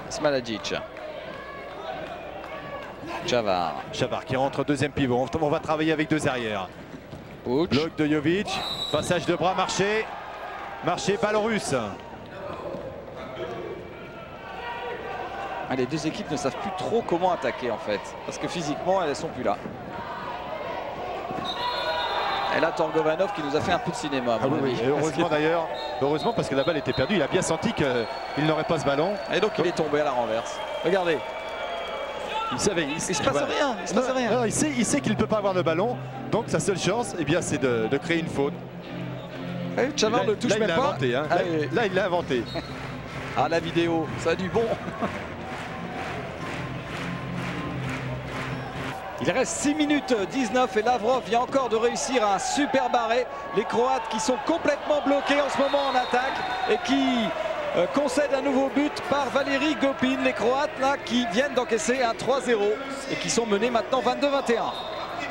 [SPEAKER 2] Smalagic. Chavar
[SPEAKER 3] qui rentre deuxième pivot. On va travailler avec deux arrières.
[SPEAKER 2] Puch.
[SPEAKER 3] Bloc de Jovic. Passage de bras, marché, ballon russe.
[SPEAKER 2] Les deux équipes ne savent plus trop comment attaquer en fait. Parce que physiquement, elles ne sont plus là. Et là, Torgovanov qui nous a fait un peu de cinéma.
[SPEAKER 3] Oui. Et heureusement d'ailleurs, heureusement parce que la balle était perdue. Il a bien senti qu'il n'aurait pas ce ballon.
[SPEAKER 2] Et donc il est tombé à la renverse. Regardez.
[SPEAKER 3] Il savait.
[SPEAKER 2] Il se passe rien. Il se passe rien.
[SPEAKER 3] Non, il sait qu'il ne peut pas avoir le ballon. Donc sa seule chance, eh bien, c'est de créer une faute.
[SPEAKER 2] Chavard ne touche même pas.
[SPEAKER 3] Inventé, hein. Là, il l'a inventé.
[SPEAKER 2] Ah, la vidéo, ça a du bon. Il reste 6 minutes 19 et Lavrov vient encore de réussir un super barré. Les Croates qui sont complètement bloqués en ce moment en attaque et qui concèdent un nouveau but par Valeri Gopin. Les Croates là qui viennent d'encaisser un 3-0 et qui sont menés maintenant 22-21.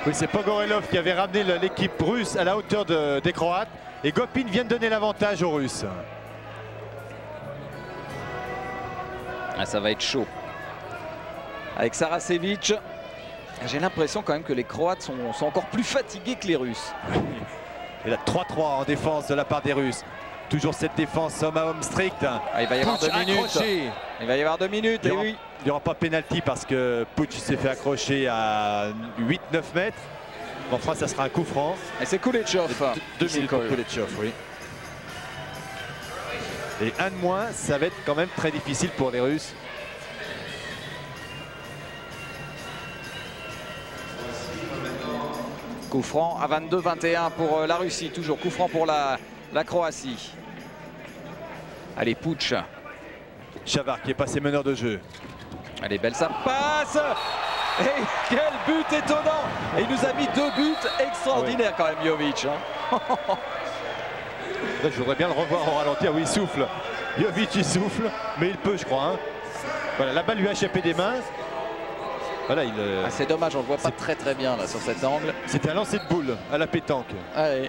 [SPEAKER 3] Oui, c'est Pogorelov qui avait ramené l'équipe russe à la hauteur des Croates. Et Gopin vient de donner l'avantage aux Russes.
[SPEAKER 2] Ah, ça va être chaud. Avec Saracevic. J'ai l'impression quand même que les Croates sont encore plus fatigués que les Russes.
[SPEAKER 3] Et là 3-3 en défense de la part des Russes. Toujours cette défense homme à homme strict.
[SPEAKER 2] Ah, il va y avoir 2 minutes. Il va y avoir 2 minutes.
[SPEAKER 3] Il n'y aura pas de pénalty parce que Puch s'est fait accrocher à 8-9 mètres. Enfin, ça sera un coup franc.
[SPEAKER 2] Et c'est Kuleshov.
[SPEAKER 3] 2 minutes pour Kuleshov, oui. Et un de moins, ça va être quand même très difficile pour les Russes.
[SPEAKER 2] Coup franc à 22-21 pour la Russie. Toujours coup franc pour la Croatie. Allez, Puch.
[SPEAKER 3] Chavard qui est passé meneur de jeu.
[SPEAKER 2] Allez, belle ça passe. Et quel but étonnant. Et il nous a mis 2 buts extraordinaires quand même, Jovic. Hein.
[SPEAKER 3] Là, je voudrais bien le revoir en ralenti. Ah oui, il souffle. Jovic, il souffle. Mais il peut, je crois. Hein. Voilà, la balle lui a échappé des mains. Voilà,
[SPEAKER 2] ah, c'est dommage, on le voit pas très bien là sur cet angle.
[SPEAKER 3] C'était un lancer de boule à la pétanque.
[SPEAKER 2] Allez.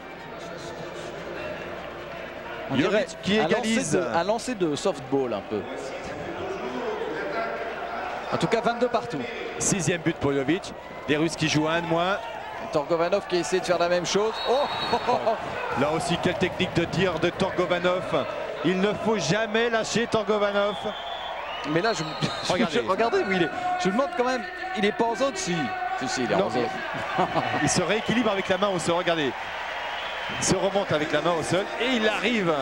[SPEAKER 2] On dirait qui égalise. Un lancer de softball un peu. En tout cas 22 partout.
[SPEAKER 3] 6e but pour Jovic. Les Russes qui jouent un de moins.
[SPEAKER 2] Torgovanov qui essaie de faire la même chose.
[SPEAKER 3] Là aussi, quelle technique de tir de Torgovanov. Il ne faut jamais lâcher Torgovanov.
[SPEAKER 2] Mais là, regardez où il est. Je me demande quand même, il est pas en zone. Si, il est en zone.
[SPEAKER 3] Il se rééquilibre avec la main au sol. Regardez. Il se remonte avec la main au sol et il arrive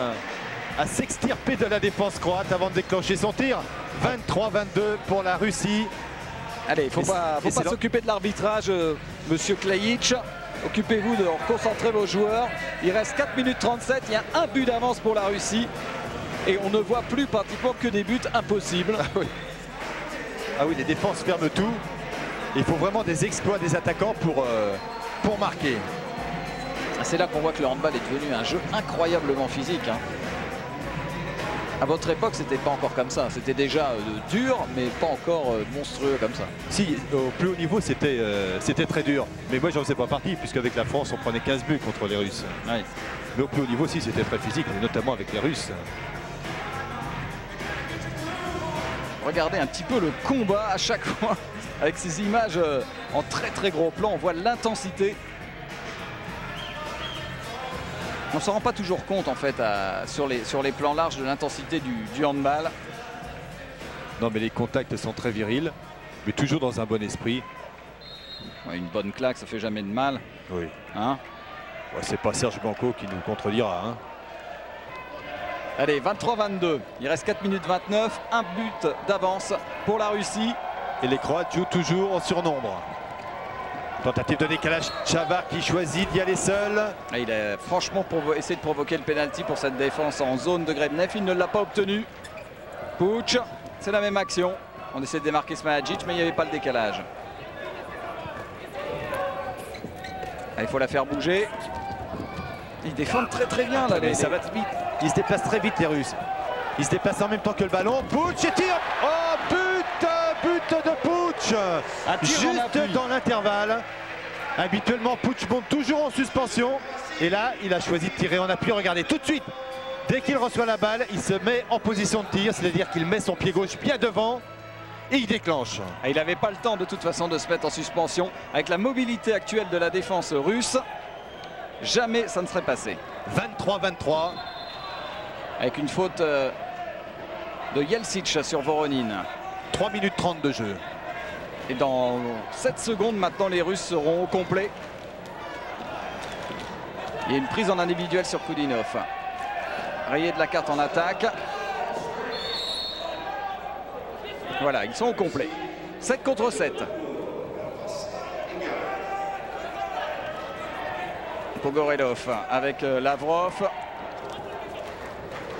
[SPEAKER 3] à s'extirper de la défense croate avant de déclencher son tir. 23-22 pour la Russie.
[SPEAKER 2] Allez, il ne faut pas s'occuper de l'arbitrage, monsieur Klajic. Occupez-vous de concentrer vos joueurs. Il reste 4 minutes 37. Il y a un but d'avance pour la Russie. Et on ne voit plus pratiquement que des buts impossibles.
[SPEAKER 3] Ah oui, les défenses ferment tout. Il faut vraiment des exploits des attaquants pour marquer.
[SPEAKER 2] C'est là qu'on voit que le handball est devenu un jeu incroyablement physique. Hein. À votre époque, c'était pas encore comme ça. C'était déjà dur, mais pas encore monstrueux comme ça.
[SPEAKER 3] Si, au plus haut niveau, c'était très dur. Mais moi, j'en faisais pas partie, puisqu'avec la France, on prenait 15 buts contre les Russes.
[SPEAKER 2] Oui.
[SPEAKER 3] Mais au plus haut niveau, si, c'était très physique, et notamment avec les Russes.
[SPEAKER 2] Regardez un petit peu le combat à chaque fois. Avec ces images en très gros plan, on voit l'intensité. On ne s'en rend pas toujours compte en fait sur les plans larges de l'intensité du handball.
[SPEAKER 3] Non mais les contacts sont très virils, mais toujours dans un bon esprit.
[SPEAKER 2] Ouais, une bonne claque, ça fait jamais de mal.
[SPEAKER 3] Oui.
[SPEAKER 2] Hein?
[SPEAKER 3] Ouais, c'est pas Serge Blanco qui nous contredira. Hein.
[SPEAKER 2] Allez, 23-22. Il reste 4 minutes 29. Un but d'avance pour la Russie.
[SPEAKER 3] Et les Croates jouent toujours en surnombre. Tentative de décalage, Chavard qui choisit d'y aller seul.
[SPEAKER 2] Et il a franchement essayé de provoquer le pénalty pour cette défense en zone de Grebnev. Il ne l'a pas obtenu. Puch, c'est la même action. On essaie de démarquer Smalagic, mais il n'y avait pas le décalage. Il faut la faire bouger. Ils défendent très bien là.
[SPEAKER 3] Mais ça va vite. Ils se déplacent très vite les Russes. Ils se déplacent en même temps que le ballon. Puch et tire. Oh, but de Puch. Juste dans l'intervalle. Habituellement, Puch monte toujours en suspension. Et là, il a choisi de tirer en appui. Regardez, tout de suite, dès qu'il reçoit la balle, il se met en position de tir. C'est-à-dire qu'il met son pied gauche bien devant. Et il déclenche.
[SPEAKER 2] Et il n'avait pas le temps de toute façon de se mettre en suspension. Avec la mobilité actuelle de la défense russe, jamais ça ne serait passé.
[SPEAKER 3] 23-23.
[SPEAKER 2] Avec une faute de Jelcic sur Voronin.
[SPEAKER 3] 3 minutes 30 de jeu.
[SPEAKER 2] Et dans 7 secondes, maintenant, les Russes seront au complet. Il y a une prise en individuel sur Kudinov. Rayé de la carte en attaque. Voilà, ils sont au complet. 7 contre 7. Pogorelov avec Lavrov.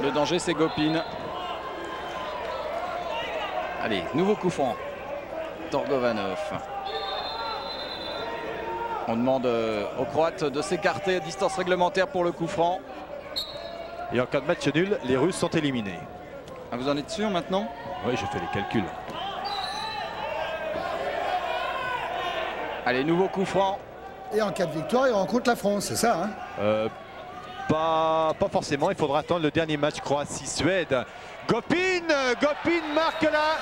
[SPEAKER 2] Le danger, c'est Gopin. Allez, nouveau coup franc. Torgovanov. On demande aux Croates de s'écarter à distance réglementaire pour le coup franc.
[SPEAKER 3] Et en cas de match nul, les Russes sont éliminés.
[SPEAKER 2] Ah, vous en êtes sûr maintenant?
[SPEAKER 3] Oui, je fais les calculs.
[SPEAKER 2] Allez, nouveau coup franc.
[SPEAKER 1] Et en cas de victoire, il rencontre la France, c'est ça, hein?
[SPEAKER 3] Pas forcément, il faudra attendre le dernier match Croatie-Suède. Gopin marque là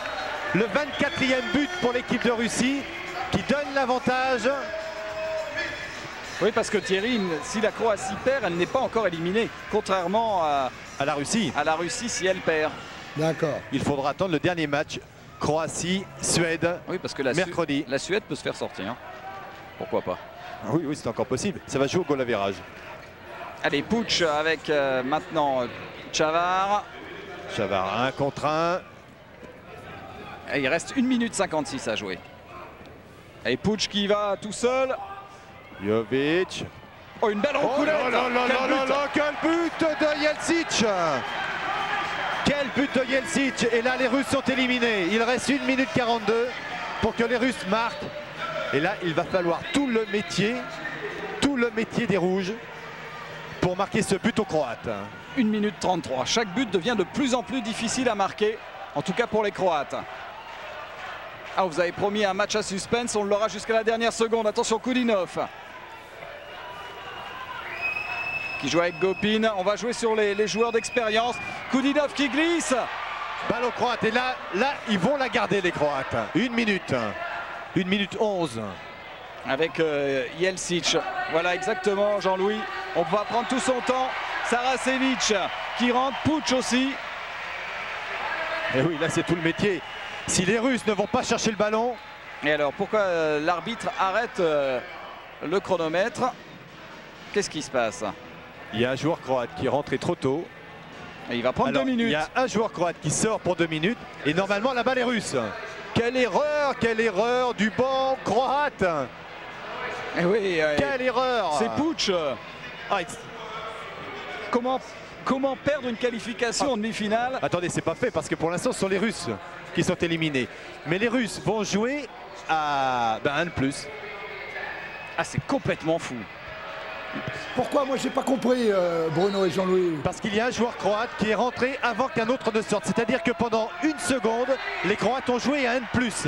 [SPEAKER 3] le 24e but pour l'équipe de Russie qui donne l'avantage.
[SPEAKER 2] Oui, parce que Thierry, si la Croatie perd, elle n'est pas encore éliminée, contrairement à
[SPEAKER 3] la Russie.
[SPEAKER 2] À la Russie si elle perd.
[SPEAKER 1] D'accord.
[SPEAKER 3] Il faudra attendre le dernier match Croatie-Suède.
[SPEAKER 2] Oui, parce que
[SPEAKER 3] mercredi.
[SPEAKER 2] La Suède peut se faire sortir. Hein. Pourquoi pas?
[SPEAKER 3] Oui, c'est encore possible. Ça va jouer au goal average.
[SPEAKER 2] Allez, Puch avec maintenant Chavar.
[SPEAKER 3] Chavar 1 contre 1.
[SPEAKER 2] Et il reste 1 minute 56 à jouer. Et Puch qui va tout seul.
[SPEAKER 3] Jovic.
[SPEAKER 2] Oh, une belle rencoulette.
[SPEAKER 3] Quel but de Jelcic. Quel but de Jelcic. Et là, les Russes sont éliminés. Il reste 1 minute 42 pour que les Russes marquent. Et là, il va falloir tout le métier des Rouges pour marquer ce but aux Croates.
[SPEAKER 2] 1 minute 33. Chaque but devient de plus en plus difficile à marquer, en tout cas pour les Croates. Ah, vous avez promis un match à suspense, on l'aura jusqu'à la dernière seconde. Attention, Kudinov qui joue avec Gopin. On va jouer sur les joueurs d'expérience. Kudinov qui glisse.
[SPEAKER 3] Balle aux Croates. Et là, ils vont la garder, les Croates. 1 minute. 1 minute 11.
[SPEAKER 2] Avec Jelcic. Voilà exactement, Jean-Louis. On va prendre tout son temps. Saracevic qui rentre, Puch aussi.
[SPEAKER 3] Et oui, là c'est tout le métier. Si les Russes ne vont pas chercher le ballon.
[SPEAKER 2] Et alors pourquoi l'arbitre arrête le chronomètre? Qu'est-ce qui se passe?
[SPEAKER 3] Il y a un joueur croate qui est rentré trop tôt.
[SPEAKER 2] Et il va prendre 2 minutes.
[SPEAKER 3] Il y a un joueur croate qui sort pour 2 minutes. Et normalement la balle est russe. Quelle erreur du banc croate.
[SPEAKER 2] Et oui,
[SPEAKER 3] quelle erreur.
[SPEAKER 2] C'est Puch. Comment perdre une qualification en demi-finale?
[SPEAKER 3] Attendez, c'est pas fait parce que pour l'instant ce sont les Russes qui sont éliminés. Mais les Russes vont jouer à 1 de plus.
[SPEAKER 2] Ah, c'est complètement fou.
[SPEAKER 1] Pourquoi? Moi j'ai pas compris, Bruno et Jean-Louis.
[SPEAKER 3] Parce qu'il y a un joueur croate qui est rentré avant qu'un autre ne sorte. C'est-à-dire que pendant 1 seconde, les Croates ont joué à 1 de plus.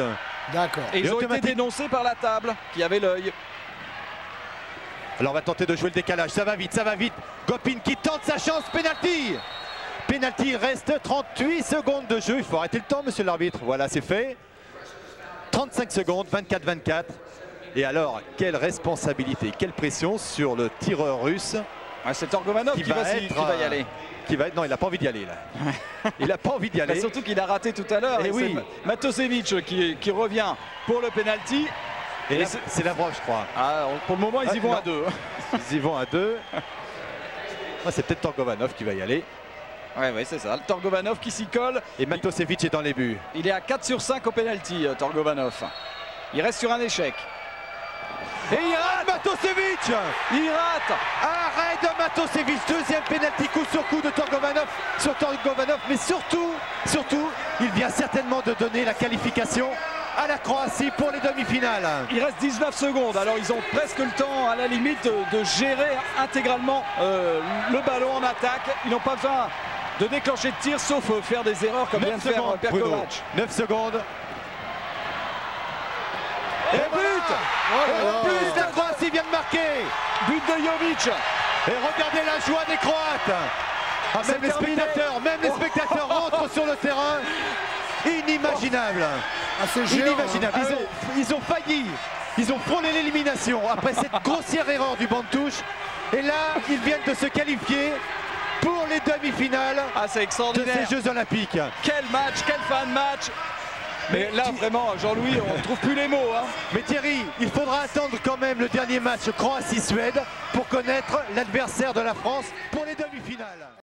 [SPEAKER 1] D'accord.
[SPEAKER 2] Et ils ont été dénoncés par la table qui avait l'œil.
[SPEAKER 3] Alors on va tenter de jouer le décalage, ça va vite. Gopin qui tente sa chance, penalty. Penalty, il reste 38 secondes de jeu. Il faut arrêter le temps, monsieur l'arbitre. Voilà, c'est fait. 35 secondes, 24-24. Et alors, quelle responsabilité, quelle pression sur le tireur russe.
[SPEAKER 2] Ah, c'est Torgovanov qui va y aller.
[SPEAKER 3] Non, il n'a pas envie d'y aller là. Il n'a pas envie d'y aller.
[SPEAKER 2] Bah, surtout qu'il a raté tout à l'heure.
[SPEAKER 3] Et oui.
[SPEAKER 2] C'est Matosevic qui revient pour le penalty.
[SPEAKER 3] Et là, c'est Lavrov, je crois.
[SPEAKER 2] Ah, pour le moment, ils y vont à 2.
[SPEAKER 3] Ils y vont à 2. C'est peut-être Torgovanov qui va y aller.
[SPEAKER 2] Oui, c'est ça. Le Torgovanov qui s'y colle.
[SPEAKER 3] Et Matosevic est dans les buts.
[SPEAKER 2] Il est à 4 sur 5 au penalty, Torgovanov. Il reste sur un échec.
[SPEAKER 3] Et il rate Matosevic.
[SPEAKER 2] Il rate.
[SPEAKER 3] Arrêt de Matosevic. Deuxième penalty coup sur coup de Torgovanov sur Torgovanov. Mais surtout, il vient certainement de donner la qualification à la Croatie pour les demi-finales.
[SPEAKER 2] Il reste 19 secondes, alors ils ont presque le temps à la limite de gérer intégralement le ballon en attaque. Ils n'ont pas besoin de déclencher de tir, sauf faire des erreurs comme vient de faire Perkovac.
[SPEAKER 3] 9 secondes. Et but. La Croatie vient de marquer.
[SPEAKER 2] But de Jovic.
[SPEAKER 3] Et regardez la joie des Croates. Même les spectateurs rentrent sur le terrain. Inimaginable. Inimaginable. Ils ont failli. Ils ont frôlé l'élimination après cette grossière erreur du banc de touche. Et là, ils viennent de se qualifier pour les demi-finales
[SPEAKER 2] c'est extraordinaire.
[SPEAKER 3] De ces Jeux Olympiques.
[SPEAKER 2] Quel match, quel fan match. Mais là, vraiment, Jean-Louis, on ne trouve plus les mots.
[SPEAKER 3] Mais Thierry, il faudra attendre quand même le dernier match Croatie-Suède pour connaître l'adversaire de la France pour les demi-finales.